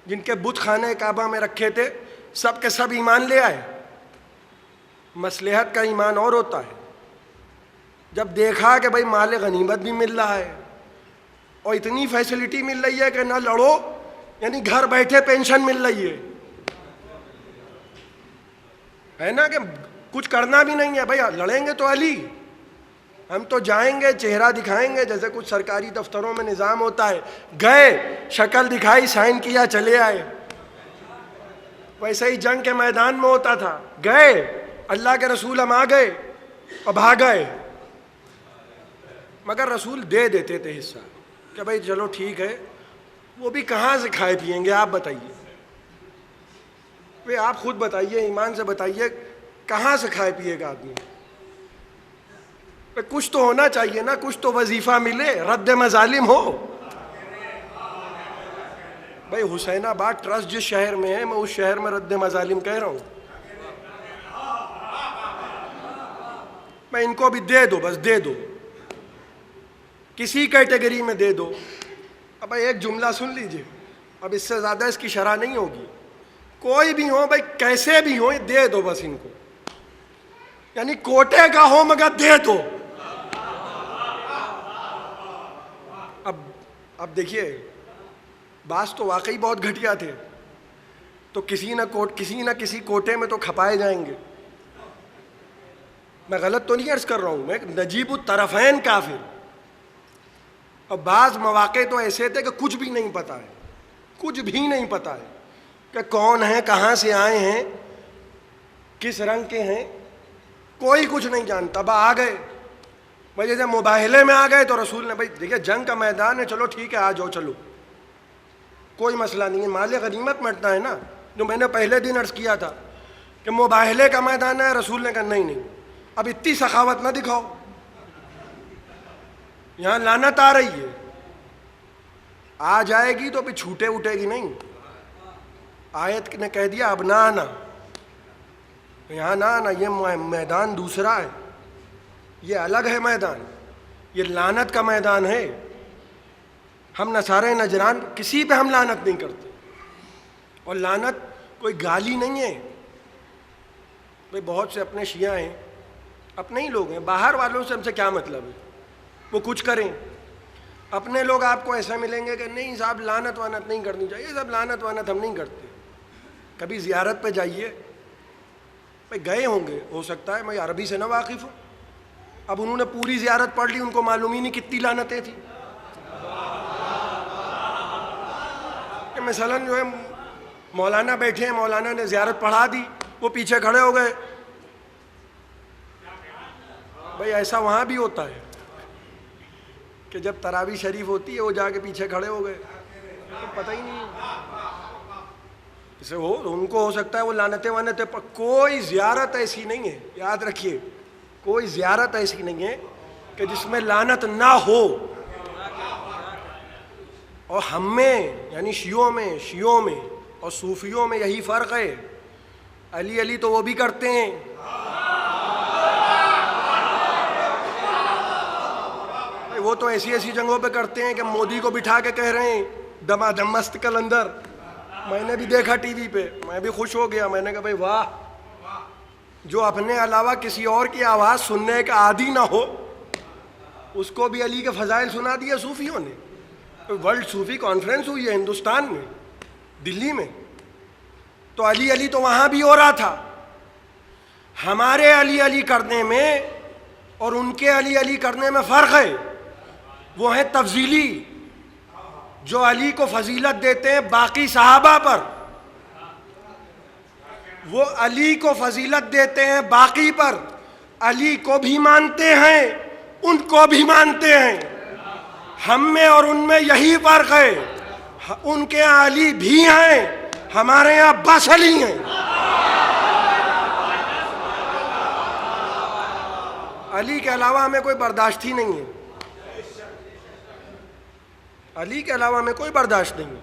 جن کے بت خانہ کعبہ میں رکھے تھے، سب کے سب ایمان لے آئے۔ مصلحت کا ایمان اور ہوتا ہے۔ جب دیکھا کہ بھائی مال غنیمت بھی مل رہا ہے اور اتنی فیسلٹی مل رہی ہے کہ نہ لڑو، یعنی گھر بیٹھے پینشن مل رہی ہے نا، کہ کچھ کرنا بھی نہیں ہے، بھائی لڑیں گے تو علی، ہم تو جائیں گے چہرہ دکھائیں گے، جیسے کچھ سرکاری دفتروں میں نظام ہوتا ہے، گئے شکل دکھائی سائن کیا چلے آئے، ویسے ہی جنگ کے میدان میں ہوتا تھا، گئے اللہ کے رسول ہم آ گئے اور بھاگ گئے، مگر رسول دے دیتے تھے حصہ کہ بھائی چلو ٹھیک ہے۔ وہ بھی کہاں سے کھائے پیئیں گے آپ بتائیے، آپ خود بتائیے، ایمان سے بتائیے کہاں سے کھائے پیے گا آدمی؟ کچھ تو ہونا چاہیے نا, کچھ تو وظیفہ ملے, رد مظالم ہو. بھائی حسین آباد ٹرسٹ جس شہر میں ہے, میں اس شہر میں رد مظالم کہہ رہا ہوں. میں ان کو بھی دے دو, بس دے دو, کسی کیٹیگری میں دے دو. اب ایک جملہ سن لیجئے, اب اس سے زیادہ اس کی شرح نہیں ہوگی. کوئی بھی ہو بھائی, کیسے بھی ہو, دے دو بس ان کو, یعنی کوٹے کا ہو مگر دے دو. اب دیکھیے, بعض تو واقعی بہت گھٹیا تھے, تو کسی نہ کسی کوٹے میں تو کھپائے جائیں گے. میں غلط تو نہیں عرض کر رہا ہوں, میں نجیب الطرفین کافر. اور بعض مواقع تو ایسے تھے کہ کچھ بھی نہیں پتا ہے, کچھ بھی نہیں پتا ہے کہ کون ہیں, کہاں سے آئے ہیں, کس رنگ کے ہیں, کوئی کچھ نہیں جانتا. آ گئے بھائی, جیسے مباہلے میں آ گئے تو رسول نے, بھائی دیکھیے جنگ کا میدان ہے, چلو ٹھیک ہے آ جاؤ, چلو کوئی مسئلہ نہیں ہے, مال غنیمت مٹتا ہے نا. جو میں نے پہلے دن عرض کیا تھا کہ مباہلے کا میدان ہے, رسول نے کہا نہیں, اب اتنی سخاوت نہ دکھاؤ, یہاں لعنت آ رہی ہے, آ جائے گی تو پھر چھوٹے اٹھے گی نہیں. آیت نے کہہ دیا اب نہ آنا, یہاں نہ آنا, یہ میدان دوسرا ہے, یہ الگ ہے میدان, یہ لعنت کا میدان ہے. ہم نصارے نجران کسی پہ ہم لعنت نہیں کرتے, اور لعنت کوئی گالی نہیں ہے. بھئی بہت سے اپنے شیعہ ہیں, اپنے ہی لوگ ہیں, باہر والوں سے ہم سے کیا مطلب ہے, وہ کچھ کریں. اپنے لوگ آپ کو ایسا ملیں گے کہ نہیں صاحب لعنت وانت نہیں کرنی چاہیے, صاحب لعنت وانت ہم نہیں کرتے. کبھی زیارت پہ جائیے, بھئی گئے ہوں گے, ہو سکتا ہے میں عربی سے نہ واقف ہوں, اب انہوں نے پوری زیارت پڑھ لی, ان کو معلوم ہی نہیں کتنی لعنتیں تھیں. کہ مثلاً جو ہے مولانا بیٹھے ہیں, مولانا نے زیارت پڑھا دی, وہ پیچھے کھڑے ہو گئے. بھئی ایسا وہاں بھی ہوتا ہے کہ جب تراویح شریف ہوتی ہے وہ جا کے پیچھے کھڑے ہو گئے, پتہ ہی نہیں اسے ہو, ان کو ہو سکتا ہے وہ لعنتیں وانتیں. کوئی زیارت ایسی نہیں ہے, یاد رکھیے, کوئی زیارت ایسی نہیں ہے کہ جس میں لعنت نہ ہو. اور ہم میں یعنی شیعوں میں اور صوفیوں میں یہی فرق ہے. علی علی تو وہ بھی کرتے ہیں, وہ تو ایسی جنگوں پہ کرتے ہیں کہ مودی کو بٹھا کے کہہ رہے ہیں دما دم مست کلندر. میں نے بھی دیکھا ٹی وی پہ, میں بھی خوش ہو گیا, میں نے کہا بھائی واہ, جو اپنے علاوہ کسی اور کی آواز سننے کا عادی نہ ہو اس کو بھی علی کے فضائل سنا دیا صوفیوں نے. ورلڈ صوفی کانفرنس ہوئی ہے ہندوستان میں, دلی میں, تو علی علی تو وہاں بھی ہو رہا تھا. ہمارے علی علی کرنے میں اور ان کے علی علی کرنے میں فرق ہے. وہ ہیں تفضیلی, جو علی کو فضیلت دیتے ہیں باقی صحابہ پر, وہ علی کو فضیلت دیتے ہیں باقی پر. علی کو بھی مانتے ہیں, ان کو بھی مانتے ہیں. ہم میں اور ان میں یہی فرق ہے, ان کے یہاں علی بھی ہیں, ہمارے یہاں بس علی ہیں. علی کے علاوہ ہمیں کوئی برداشت ہی نہیں ہے, علی کے علاوہ ہمیں کوئی برداشت نہیں ہے.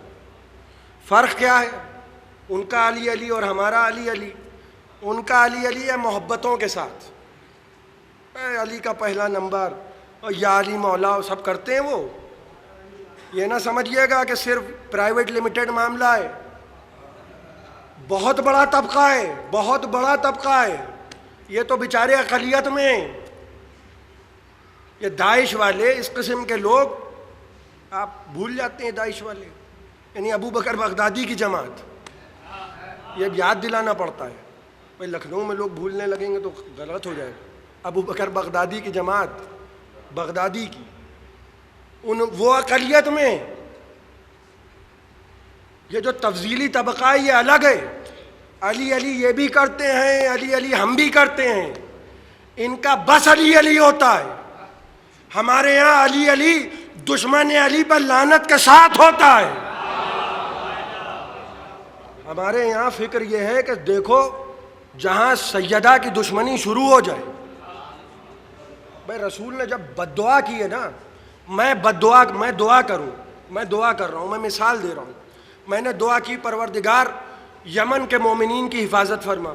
فرق کیا ہے, ان کا علی علی اور ہمارا علی علی. ان کا علی علی ہے محبتوں کے ساتھ, اے علی کا پہلا نمبر, اور یا علی مولا سب کرتے ہیں. وہ یہ نہ سمجھیے گا کہ صرف پرائیویٹ لمیٹڈ معاملہ ہے, بہت بڑا طبقہ ہے, بہت بڑا طبقہ ہے. یہ تو بیچارے اقلیت میں ہیں, یہ داعش والے, اس قسم کے لوگ آپ بھول جاتے ہیں. داعش والے یعنی ابو بکر بغدادی کی جماعت, یہ یاد دلانا پڑتا ہے. بھائی لکھنؤ میں لوگ بھولنے لگیں گے تو غلط ہو جائے گا. ابو بکر بغدادی کی جماعت, بغدادی کی, وہ اقلیت میں. یہ جو تفضیلی طبقہ ہے یہ الگ ہے. علی علی یہ بھی کرتے ہیں, علی علی ہم بھی کرتے ہیں. ان کا بس علی علی ہوتا ہے. ہمارے یہاں علی علی دشمن علی پر لعنت کے ساتھ ہوتا ہے. ہمارے یہاں فکر یہ ہے کہ دیکھو جہاں سیدہ کی دشمنی شروع ہو جائے بھائی رسول نے جب بد دعا کی ہے نا، میں دعا کروں، میں دعا کر رہا ہوں، میں مثال دے رہا ہوں، میں نے دعا کی پروردگار یمن کے مومنین کی حفاظت فرما،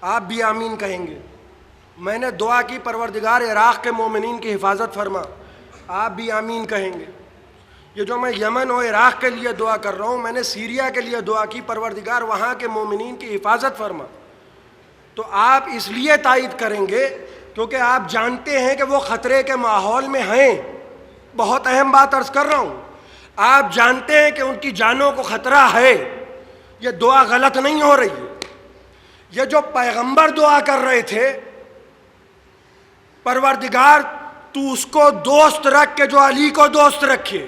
آپ بھی آمین کہیں گے۔ میں نے دعا کی پروردگار عراق کے مومنین کی حفاظت فرما، آپ بھی آمین کہیں گے۔ یہ جو میں یمن اور عراق کے لیے دعا کر رہا ہوں، میں نے سیریا کے لیے دعا کی پروردگار وہاں کے مومنین کی حفاظت فرما، تو آپ اس لیے تائید کریں گے کیونکہ آپ جانتے ہیں کہ وہ خطرے کے ماحول میں ہیں۔ بہت اہم بات عرض کر رہا ہوں، آپ جانتے ہیں کہ ان کی جانوں کو خطرہ ہے، یہ دعا غلط نہیں ہو رہی ہے۔ یہ جو پیغمبر دعا کر رہے تھے، پروردگار تو اس کو دوست رکھ کے جو علی کو دوست رکھے،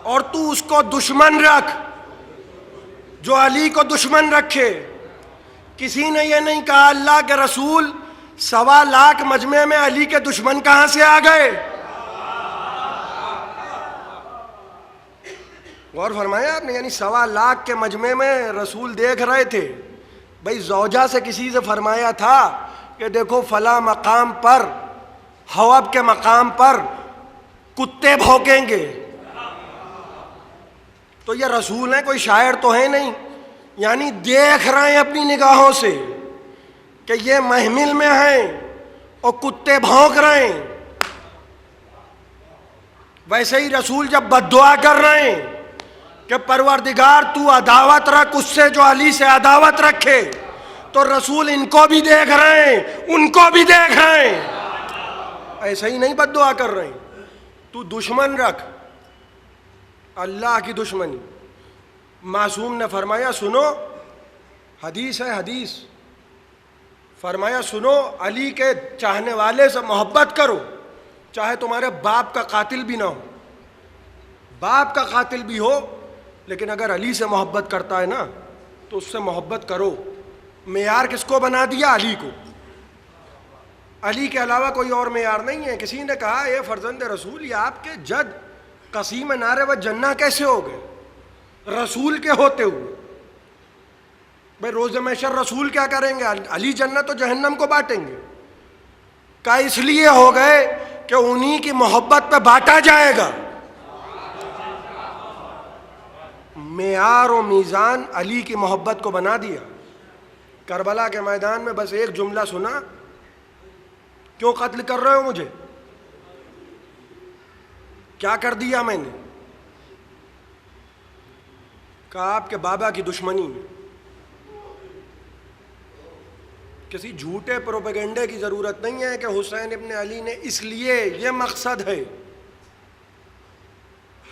اور تو اس کو دشمن رکھ جو علی کو دشمن رکھے۔ کسی نے یہ نہیں کہا اللہ کے رسول 1.25 لاکھ مجمع میں علی کے دشمن کہاں سے آ گئے؟ غور فرمایا آپ نے، یعنی 1.25 لاکھ کے مجمع میں رسول دیکھ رہے تھے۔ بھائی زوجہ سے کسی سے فرمایا تھا کہ دیکھو فلاں مقام پر، حوب کے مقام پر کتے بھونکیں گے، تو یہ رسول ہیں، کوئی شاعر تو ہے نہیں، یعنی دیکھ رہے ہیں اپنی نگاہوں سے کہ یہ محمل میں ہیں اور کتے بھونک رہے ہیں۔ ویسے ہی رسول جب بد دعا کر رہے ہیں کہ پروردگار تو عداوت رکھ اس سے جو علی سے عداوت رکھے، تو رسول ان کو بھی دیکھ رہے ہیں، ان کو بھی دیکھ رہے ہیں، ایسے ہی نہیں بد دعا کر رہے ہیں۔ تو دشمن رکھ، اللہ کی دشمنی۔ معصوم نے فرمایا سنو، حدیث ہے، حدیث، فرمایا سنو، علی کے چاہنے والے سے محبت کرو، چاہے تمہارے باپ کا قاتل بھی نہ ہو، باپ کا قاتل بھی ہو، لیکن اگر علی سے محبت کرتا ہے نا تو اس سے محبت کرو۔ معیار کس کو بنا دیا؟ علی کو۔ علی کے علاوہ کوئی اور معیار نہیں ہے۔ کسی نے کہا اے فرزند رسول، یہ آپ کے جد قسیم نعرے و جنہ کیسے ہو گئے رسول کے ہوتے ہوئے؟ بھائی روز محشر رسول کیا کریں گے؟ علی جنت و جہنم کو بانٹیں گے۔ کا اس لیے ہو گئے کہ انہی کی محبت پہ بانٹا جائے گا۔ معیار و میزان علی کی محبت کو بنا دیا۔ کربلا کے میدان میں بس ایک جملہ سنا، کیوں قتل کر رہے ہو مجھے؟ کیا کر دیا میں نے؟ کہا آپ کے بابا کی دشمنی میں۔ کسی جھوٹے پروپیگنڈے کی ضرورت نہیں ہے کہ حسین ابن علی نے اس لیے، یہ مقصد ہے۔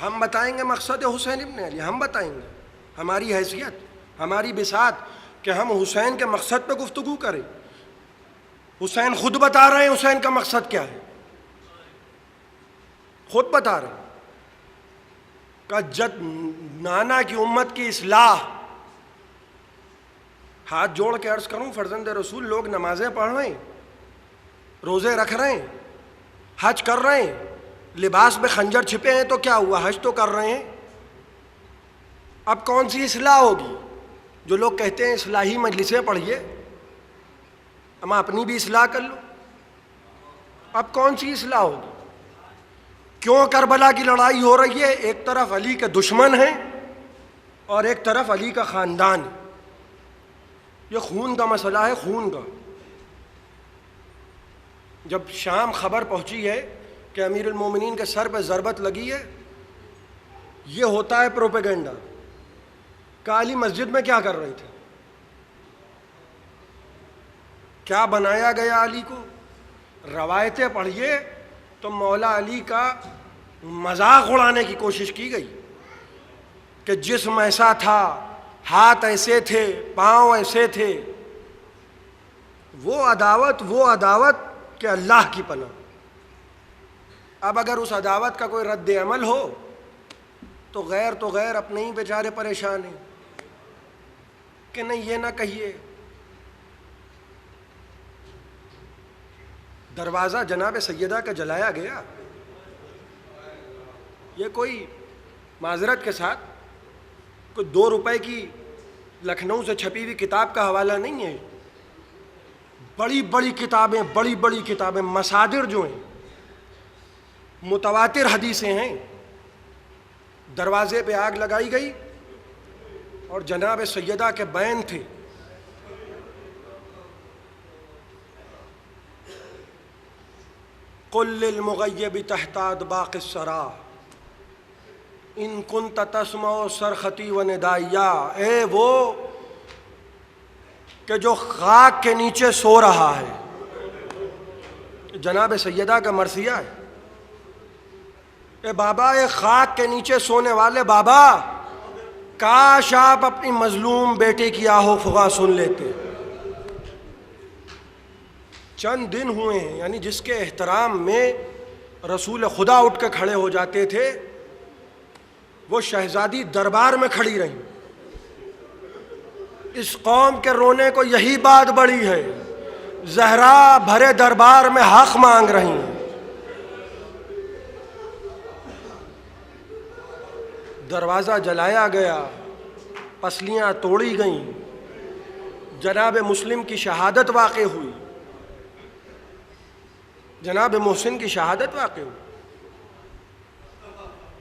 ہم بتائیں گے مقصد حسین ابن علی، ہم بتائیں گے، ہماری حیثیت، ہماری بساط کہ ہم حسین کے مقصد پہ گفتگو کریں۔ حسین خود بتا رہے ہیں حسین کا مقصد کیا ہے، خود بتا رہے ہیں کہ جد نانا کی امت کی اصلاح۔ ہاتھ جوڑ کے عرض کروں فرزند رسول، لوگ نمازیں پڑھ رہے ہیں، روزے رکھ رہے ہیں، حج کر رہے ہیں، لباس میں خنجر چھپے ہیں، تو کیا ہوا؟ حج تو کر رہے ہیں۔ اب کون سی اصلاح ہوگی؟ جو لوگ کہتے ہیں اصلاحی مجلسیں پڑھیے، ہم اپنی بھی اصلاح کر لو۔ اب کون سی اصلاح ہوگی؟ کیوں کربلا کی لڑائی ہو رہی ہے؟ ایک طرف علی کے دشمن ہیں اور ایک طرف علی کا خاندان ہے۔ یہ خون کا مسئلہ ہے، خون کا۔ جب شام خبر پہنچی ہے کہ امیر المومنین کے سر پہ ضربت لگی ہے، یہ ہوتا ہے پروپیگنڈا۔ کہ علی مسجد میں کیا کر رہے تھے؟ کیا بنایا گیا علی کو؟ روایتیں پڑھیے تو مولا علی کا مذاق اڑانے کی کوشش کی گئی کہ جسم ایسا تھا، ہاتھ ایسے تھے، پاؤں ایسے تھے۔ وہ عداوت کہ اللہ کی پناہ۔ اب اگر اس عداوت کا کوئی رد عمل ہو تو غیر اپنے ہی بیچارے پریشان ہیں کہ نہیں یہ نہ کہیے۔ دروازہ جناب سیدہ کا جلایا گیا، یہ کوئی معذرت کے ساتھ کوئی 2 روپے کی لکھنؤ سے چھپی ہوئی کتاب کا حوالہ نہیں ہے بڑی بڑی کتابیں مصادر جو ہیں، متواتر حدیثیں ہیں، دروازے پہ آگ لگائی گئی اور جناب سیدہ کے بیان تھے. قل للمغیب تحت اطباق الثری ان کنت تسمع صرختی و ندائیا، اے وہ کہ جو خاک کے نیچے سو رہا ہے. جناب سیدہ کا مرثیہ ہے. اے بابا، اے خاک کے نیچے سونے والے بابا، کاش آپ اپنی مظلوم بیٹے کی آہ و فغاں سن لیتے. چند دن ہوئے ہیں، یعنی جس کے احترام میں رسول خدا اٹھ کے کھڑے ہو جاتے تھے، وہ شہزادی دربار میں کھڑی رہیں. اس قوم کے رونے کو یہی بات بڑی ہے، زہرا بھرے دربار میں حق مانگ رہی ہیں. دروازہ جلایا گیا، پسلیاں توڑی گئیں، جناب مسلم کی شہادت واقع ہوئی، جناب محسن کی شہادت واقع ہوئی.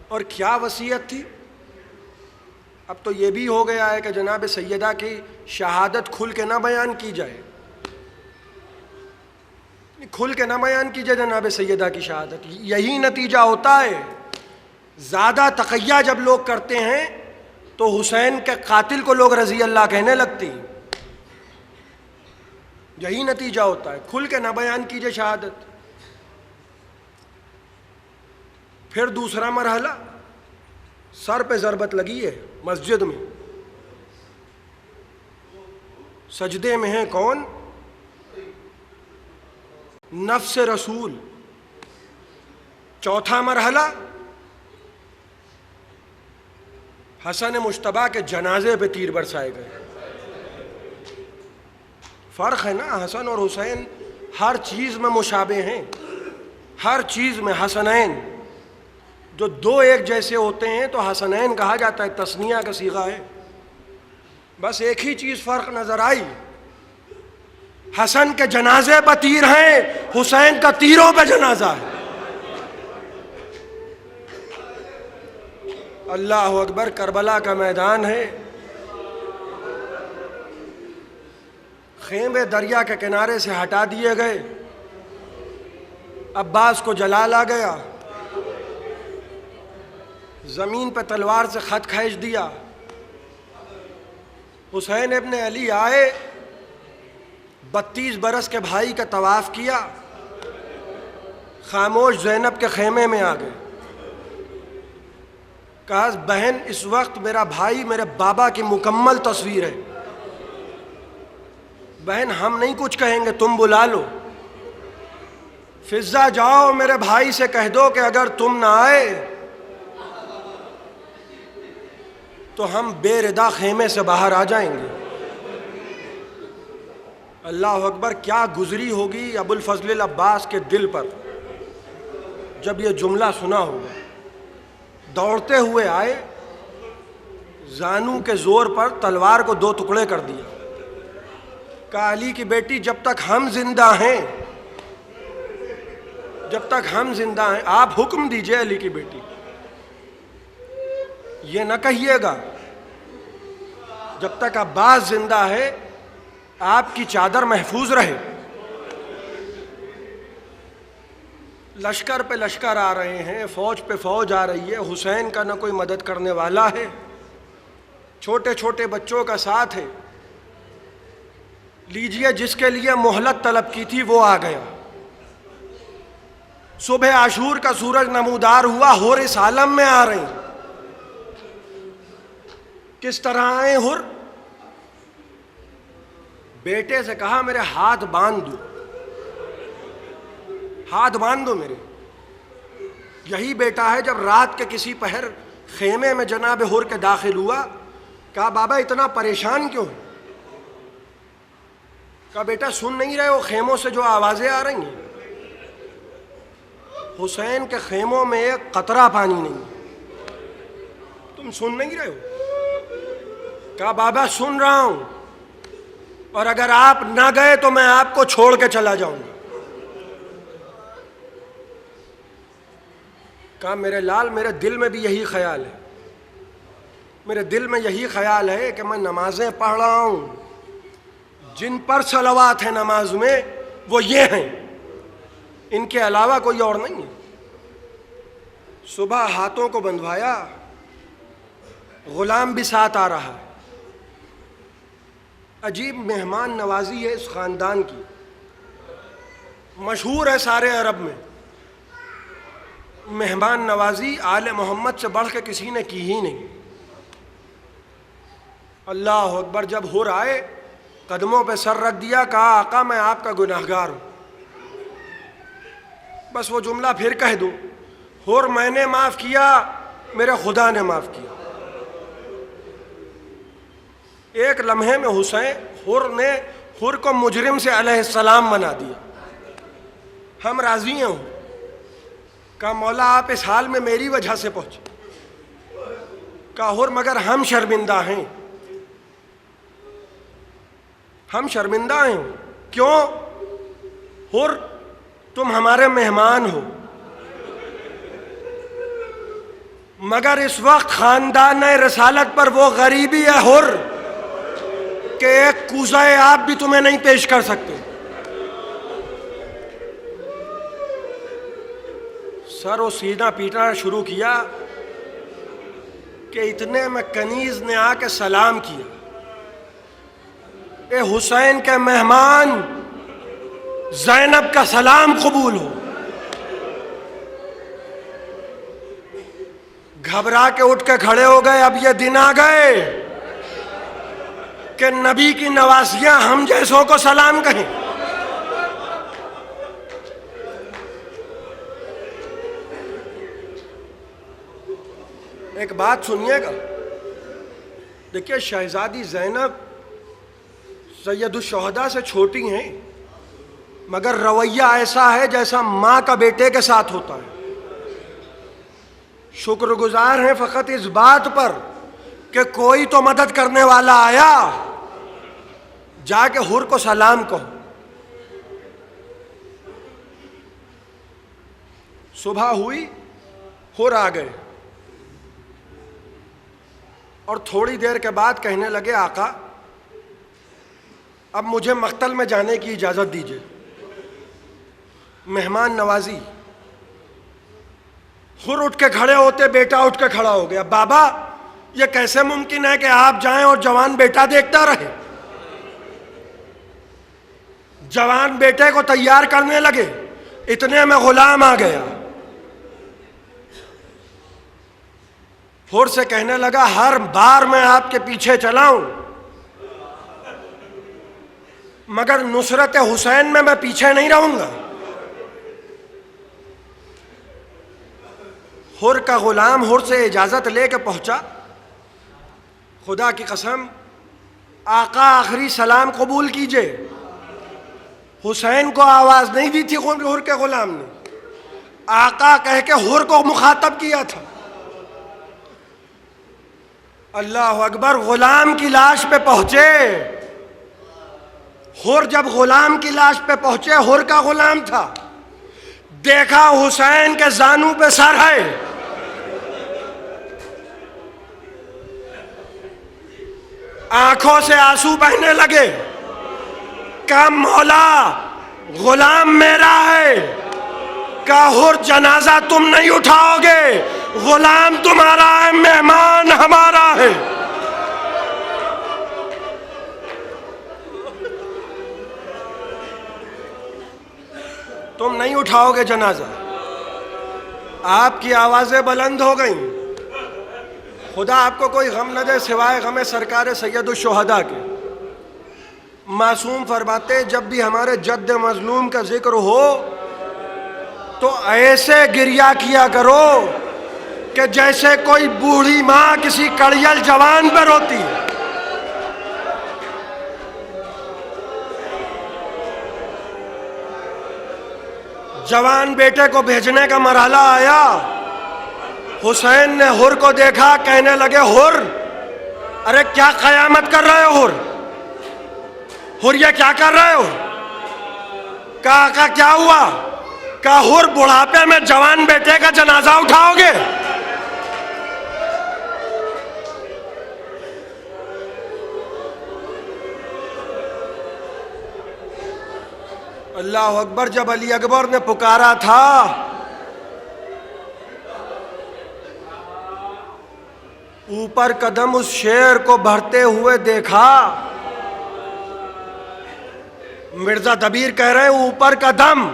اور کیا وصیت تھی؟ اب تو یہ بھی ہو گیا ہے کہ جناب سیدہ کی شہادت کھل کے نہ بیان کی جائے، کھل کے نہ بیان کی جائے جناب سیدہ کی شہادت. یہی نتیجہ ہوتا ہے. زیادہ تقیہ جب لوگ کرتے ہیں تو حسین کے قاتل کو لوگ رضی اللہ کہنے لگتی ہیں. یہی نتیجہ ہوتا ہے. کھل کے نہ بیان کیجئے شہادت. پھر دوسرا مرحلہ، سر پہ ضربت لگی ہے مسجد میں، سجدے میں ہیں کون؟ نفس رسول. چوتھا مرحلہ، حسن مجتبیٰ کے جنازے پہ تیر برسائے گئے. فرق ہے نا، حسن اور حسین ہر چیز میں مشابہ ہیں، ہر چیز میں. حسنین جو دو ایک جیسے ہوتے ہیں تو حسنین کہا جاتا ہے، تثنیہ کا صیغہ ہے. بس ایک ہی چیز فرق نظر آئی، حسن کے جنازے پہ تیر ہیں، حسین کا تیروں پہ جنازہ ہے. اللہ اکبر. کربلا کا میدان ہے، خیمے دریا کے کنارے سے ہٹا دیے گئے، عباس کو جلال آ گیا، زمین پہ تلوار سے خط کھینچ دیا. حسین ابن علی آئے، 32 برس کے بھائی کا طواف کیا، خاموش زینب کے خیمے میں آ گئے. کہا بہن اس وقت میرا بھائی میرے بابا کی مکمل تصویر ہے، بہن ہم نہیں کچھ کہیں گے، تم بلا لو. فضہ جاؤ میرے بھائی سے کہہ دو کہ اگر تم نہ آئے تو ہم بے ردا خیمے سے باہر آ جائیں گے. اللہ اکبر. کیا گزری ہوگی ابو الفضل العباس کے دل پر جب یہ جملہ سنا ہوگا. دوڑتے ہوئے آئے، زانو کے زور پر تلوار کو 2 ٹکڑے کر دیا. کہا علی کی بیٹی جب تک ہم زندہ ہیں، جب تک ہم زندہ ہیں آپ حکم دیجئے علی کی بیٹی. یہ نہ کہیے گا جب تک عباس زندہ ہے آپ کی چادر محفوظ رہے. لشکر پہ لشکر آ رہے ہیں، فوج پہ فوج آ رہی ہے، حسین کا نہ کوئی مدد کرنے والا ہے، چھوٹے چھوٹے بچوں کا ساتھ ہے. لیجئے جس کے لیے مہلت طلب کی تھی وہ آ گیا. صبح عاشور کا سورج نمودار ہوا، حور اس عالم میں آ رہی. کس طرح آئے حر؟ بیٹے سے کہا میرے ہاتھ باندھ دو، ہاتھ باندھ دو میرے. یہی بیٹا ہے جب رات کے کسی پہر خیمے میں جناب حر کے داخل ہوا. کہا بابا اتنا پریشان کیوں؟ کہا بیٹا سن نہیں رہے ہو خیموں سے جو آوازیں آ رہی ہیں؟ حسین کے خیموں میں ایک قطرہ پانی نہیں، تم سن نہیں رہے ہو؟ کہا بابا سن رہا ہوں. اور اگر آپ نہ گئے تو میں آپ کو چھوڑ کے چلا جاؤں گا۔ کہا میرے لال، میرے دل میں بھی یہی خیال ہے، میرے دل میں یہی خیال ہے کہ میں نمازیں پڑھ رہا ہوں، جن پر صلوات ہیں نماز میں وہ یہ ہیں، ان کے علاوہ کوئی اور نہیں ہے۔ صبح ہاتھوں کو بندھوایا، غلام بھی ساتھ آ رہا ہے۔ عجیب مہمان نوازی ہے اس خاندان کی، مشہور ہے سارے عرب میں۔ مہمان نوازی آل محمد سے بڑھ کے کسی نے کی ہی نہیں۔ اللہ اکبر، جب حر آئے قدموں پہ سر رکھ دیا، کہا آقا میں آپ کا گنہگار ہوں۔ بس وہ جملہ پھر کہہ دوں، حر میں نے معاف کیا، میرے خدا نے معاف کیا۔ ایک لمحے میں حر کو مجرم سے علیہ السلام بنا دیا۔ ہم راضی ہیں۔ کہا مولا آپ اس حال میں میری وجہ سے پہنچے۔ کہا حر مگر ہم شرمندہ ہیں، ہم شرمندہ ہیں۔ کیوں؟ حر تم ہمارے مہمان ہو، مگر اس وقت خاندان رسالت پر وہ غریبی ہے حر کہ ایک کوزہ آپ بھی تمہیں نہیں پیش کر سکتے۔ سر و سینہ پیٹنا شروع کیا کہ اتنے میں کنیز نے آ کے سلام کیا، اے حسین کے مہمان، زینب کا سلام قبول ہو۔ گھبرا کے اٹھ کے کھڑے ہو گئے۔ اب یہ دن آ گئے کہ نبی کی نواسیاں ہم جیسوں کو سلام کہیں۔ ایک بات سنیے گا، دیکھیے شہزادی زینب سید الشہداء سے چھوٹی ہیں، مگر رویہ ایسا ہے جیسا ماں کا بیٹے کے ساتھ ہوتا ہے۔ شکر گزار ہیں فقط اس بات پر کہ کوئی تو مدد کرنے والا آیا، جا کے حر کو سلام کہو۔ صبح ہوئی، حر آ گئے، اور تھوڑی دیر کے بعد کہنے لگے آقا اب مجھے مقتل میں جانے کی اجازت دیجیے۔ مہمان نوازی۔ حر اٹھ کے کھڑے ہوتے، بیٹا اٹھ کے کھڑا ہو گیا۔ بابا یہ کیسے ممکن ہے کہ آپ جائیں اور جوان بیٹا دیکھتا رہے؟ جوان بیٹے کو تیار کرنے لگے، اتنے میں غلام آ گیا۔ حر سے کہنے لگا ہر بار میں آپ کے پیچھے چلاؤں، مگر نصرت حسین میں پیچھے نہیں رہوں گا۔ حر کا غلام حر سے اجازت لے کے پہنچا۔ خدا کی قسم آقا آخری سلام قبول کیجئے، حسین کو آواز نہیں دی تھی حر کے غلام نے، آقا کہہ کے حر کو مخاطب کیا تھا۔ اللہ اکبر، غلام کی لاش پہ پہنچے۔ حر جب غلام کی لاش پہ پہنچے، حر کا غلام تھا، دیکھا حسین کے زانو پہ سر ہے۔ آنکھوں سے آنسو بہنے لگے۔ کہا مولا غلام میرا ہے۔ کہا حر جنازہ تم نہیں اٹھاؤ گے، غلام تمہارا ہے، مہمان ہمارا ہے۔ تم نہیں اٹھاؤ گے جنازہ۔ آپ کی آوازیں بلند ہو گئیں۔ خدا آپ کو کوئی غم نہ دے سوائے غم سرکار سید الشہداء کے۔ معصوم فرماتے جب بھی ہمارے جد مظلوم کا ذکر ہو تو ایسے گریہ کیا کرو کہ جیسے کوئی بوڑھی ماں کسی کڑیل جوان پر روتی ہے۔ جوان بیٹے کو بھیجنے کا مرحلہ آیا، حسین نے حر کو دیکھا، کہنے لگے حر ارے کیا قیامت کر رہے ہو حر؟ اور یہ کیا کر رہے ہو؟ کہا آقا کیا ہوا؟ کہا اور بڑھاپے میں جوان بیٹے کا جنازہ اٹھاؤ گے؟ اللہ اکبر. جب علی اکبر نے پکارا تھا اوپر قدم اس شیر کو بڑھتے ہوئے دیکھا. مرزا دبیر کہہ رہے ہیں اوپر قدم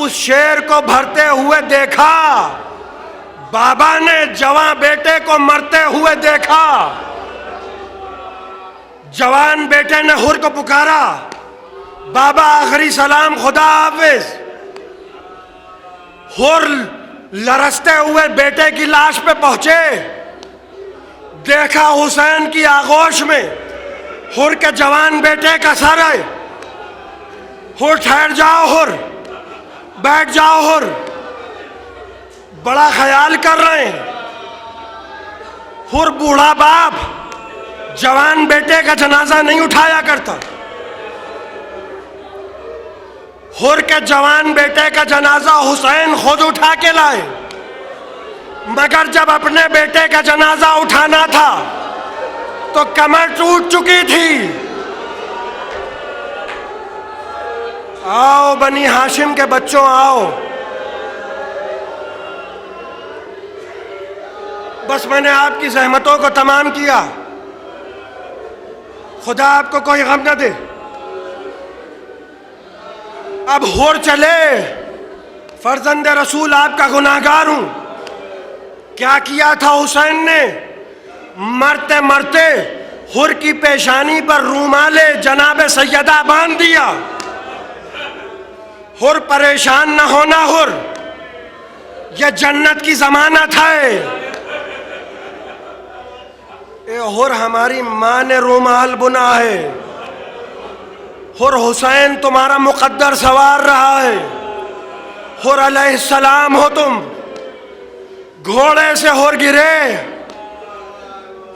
اس شیر کو بھرتے ہوئے دیکھا. بابا نے جوان بیٹے کو مرتے ہوئے دیکھا. جوان بیٹے نے حر کو پکارا بابا آخری سلام خدا حافظ. حر لرزتے ہوئے بیٹے کی لاش پہ پہنچے. دیکھا حسین کی آغوش میں حر کے جوان بیٹے کا سر ہے. حر ٹھہر جاؤ، حر بیٹھ جاؤ. حر بڑا خیال کر رہے ہیں. حر بوڑھا باپ جوان بیٹے کا جنازہ نہیں اٹھایا کرتا. حر کے جوان بیٹے کا جنازہ حسین خود اٹھا کے لائے. مگر جب اپنے بیٹے کا جنازہ اٹھانا تھا تو کمر ٹوٹ چکی تھی. آؤ بنی ہاشم کے بچوں آؤ. بس میں نے آپ کی زحمتوں کو تمام کیا. خدا آپ کو کوئی غم نہ دے. اب حر چلے. فرزند رسول آپ کا گناہگار ہوں. کیا کیا تھا حسین نے؟ مرتے مرتے حر کی پیشانی پر رومال جناب سیدہ باندھ دیا. حر پریشان نہ ہونا. حر یہ جنت کی ضمانت ہے. اے حر ہماری ماں نے رومال بنا ہے. حر حسین تمہارا مقدر سوار رہا ہے. حر علیہ السلام ہو تم. گھوڑے سے حر گرے.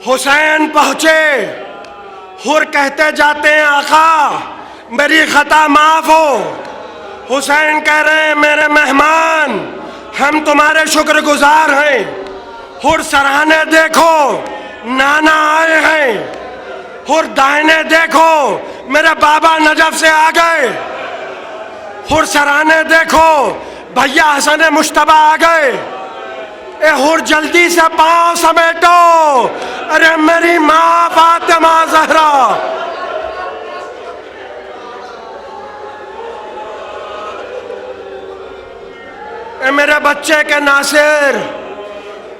حسین پہنچے. حر کہتے جاتے ہیں آقا میری خطا معاف ہو. حسین کہہ رہے ہیں میرے مہمان ہم تمہارے شکر گزار ہیں. حر سراہنے دیکھو نانا آئے ہیں. حر دائنے دیکھو میرے بابا نجف سے آ گئے. حر سراہنے دیکھو بھیا حسن مشتبہ آ گئے. اے حر جلدی سے پاؤں سمیٹو. ارے میری ماں فاطمہ زہرا. اے میرے بچے کے ناصر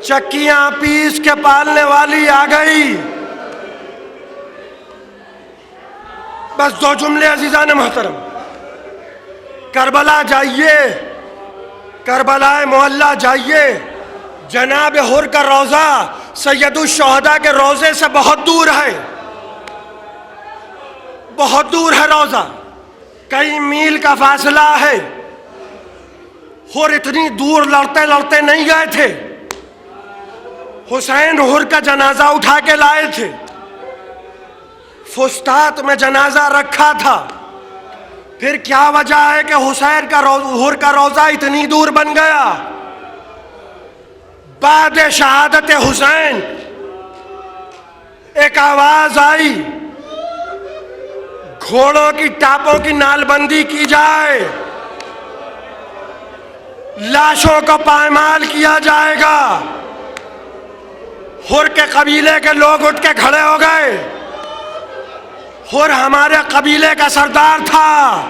چکیاں پیس کے پالنے والی آ گئی. بس دو جملے عزیزان محترم. کربلا جائیے. کربلا معلیٰ جائیے. جناب حر کا روضہ سید الشہداء کے روضے سے بہت دور ہے. بہت دور ہے روضہ. کئی میل کا فاصلہ ہے. حر اتنی دور لڑتے لڑتے نہیں گئے تھے. حسین حر کا جنازہ اٹھا کے لائے تھے. فسطاط میں جنازہ رکھا تھا. پھر کیا وجہ ہے کہ حسین کا حر کا روضہ اتنی دور بن گیا؟ بعد شہادت حسین ایک آواز آئی گھوڑوں کی ٹاپوں کی نال بندی کی جائے. لاشوں کو پائمال کیا جائے گا. حر کے قبیلے کے لوگ اٹھ کے کھڑے ہو گئے. حر ہمارے قبیلے کا سردار تھا.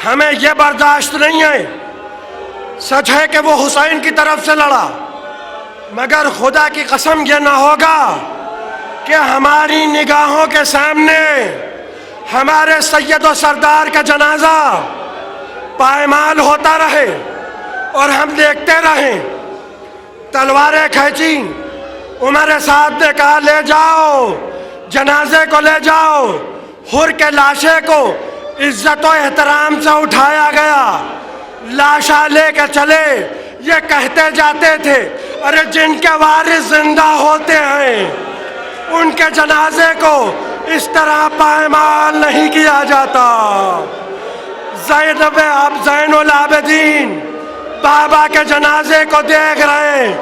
ہمیں یہ برداشت نہیں ہے. سچ ہے کہ وہ حسین کی طرف سے لڑا مگر خدا کی قسم یہ نہ ہوگا کہ ہماری نگاہوں کے سامنے ہمارے سید و سردار کا جنازہ پائمال ہوتا رہے اور ہم دیکھتے رہیں. تلواریں کھینچی. عمر سعد نے کہا لے جاؤ جنازے کو لے جاؤ. حر کے لاشے کو عزت و احترام سے اٹھایا گیا. لاشا لے کے چلے. یہ کہتے جاتے تھے ارے جن کے وارث زندہ ہوتے ہیں ان کے جنازے کو اس طرح پائمال نہیں کیا جاتا۔ زینب اب زین العابدین بابا کے جنازے کو دیکھ رہے ہیں۔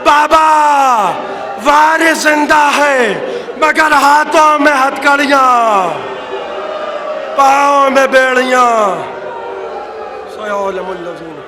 بابا وارث زندہ ہے مگر ہاتھوں میں ہتھکڑیاں، پاؤں میں بیڑیاں۔ سیعلم الذین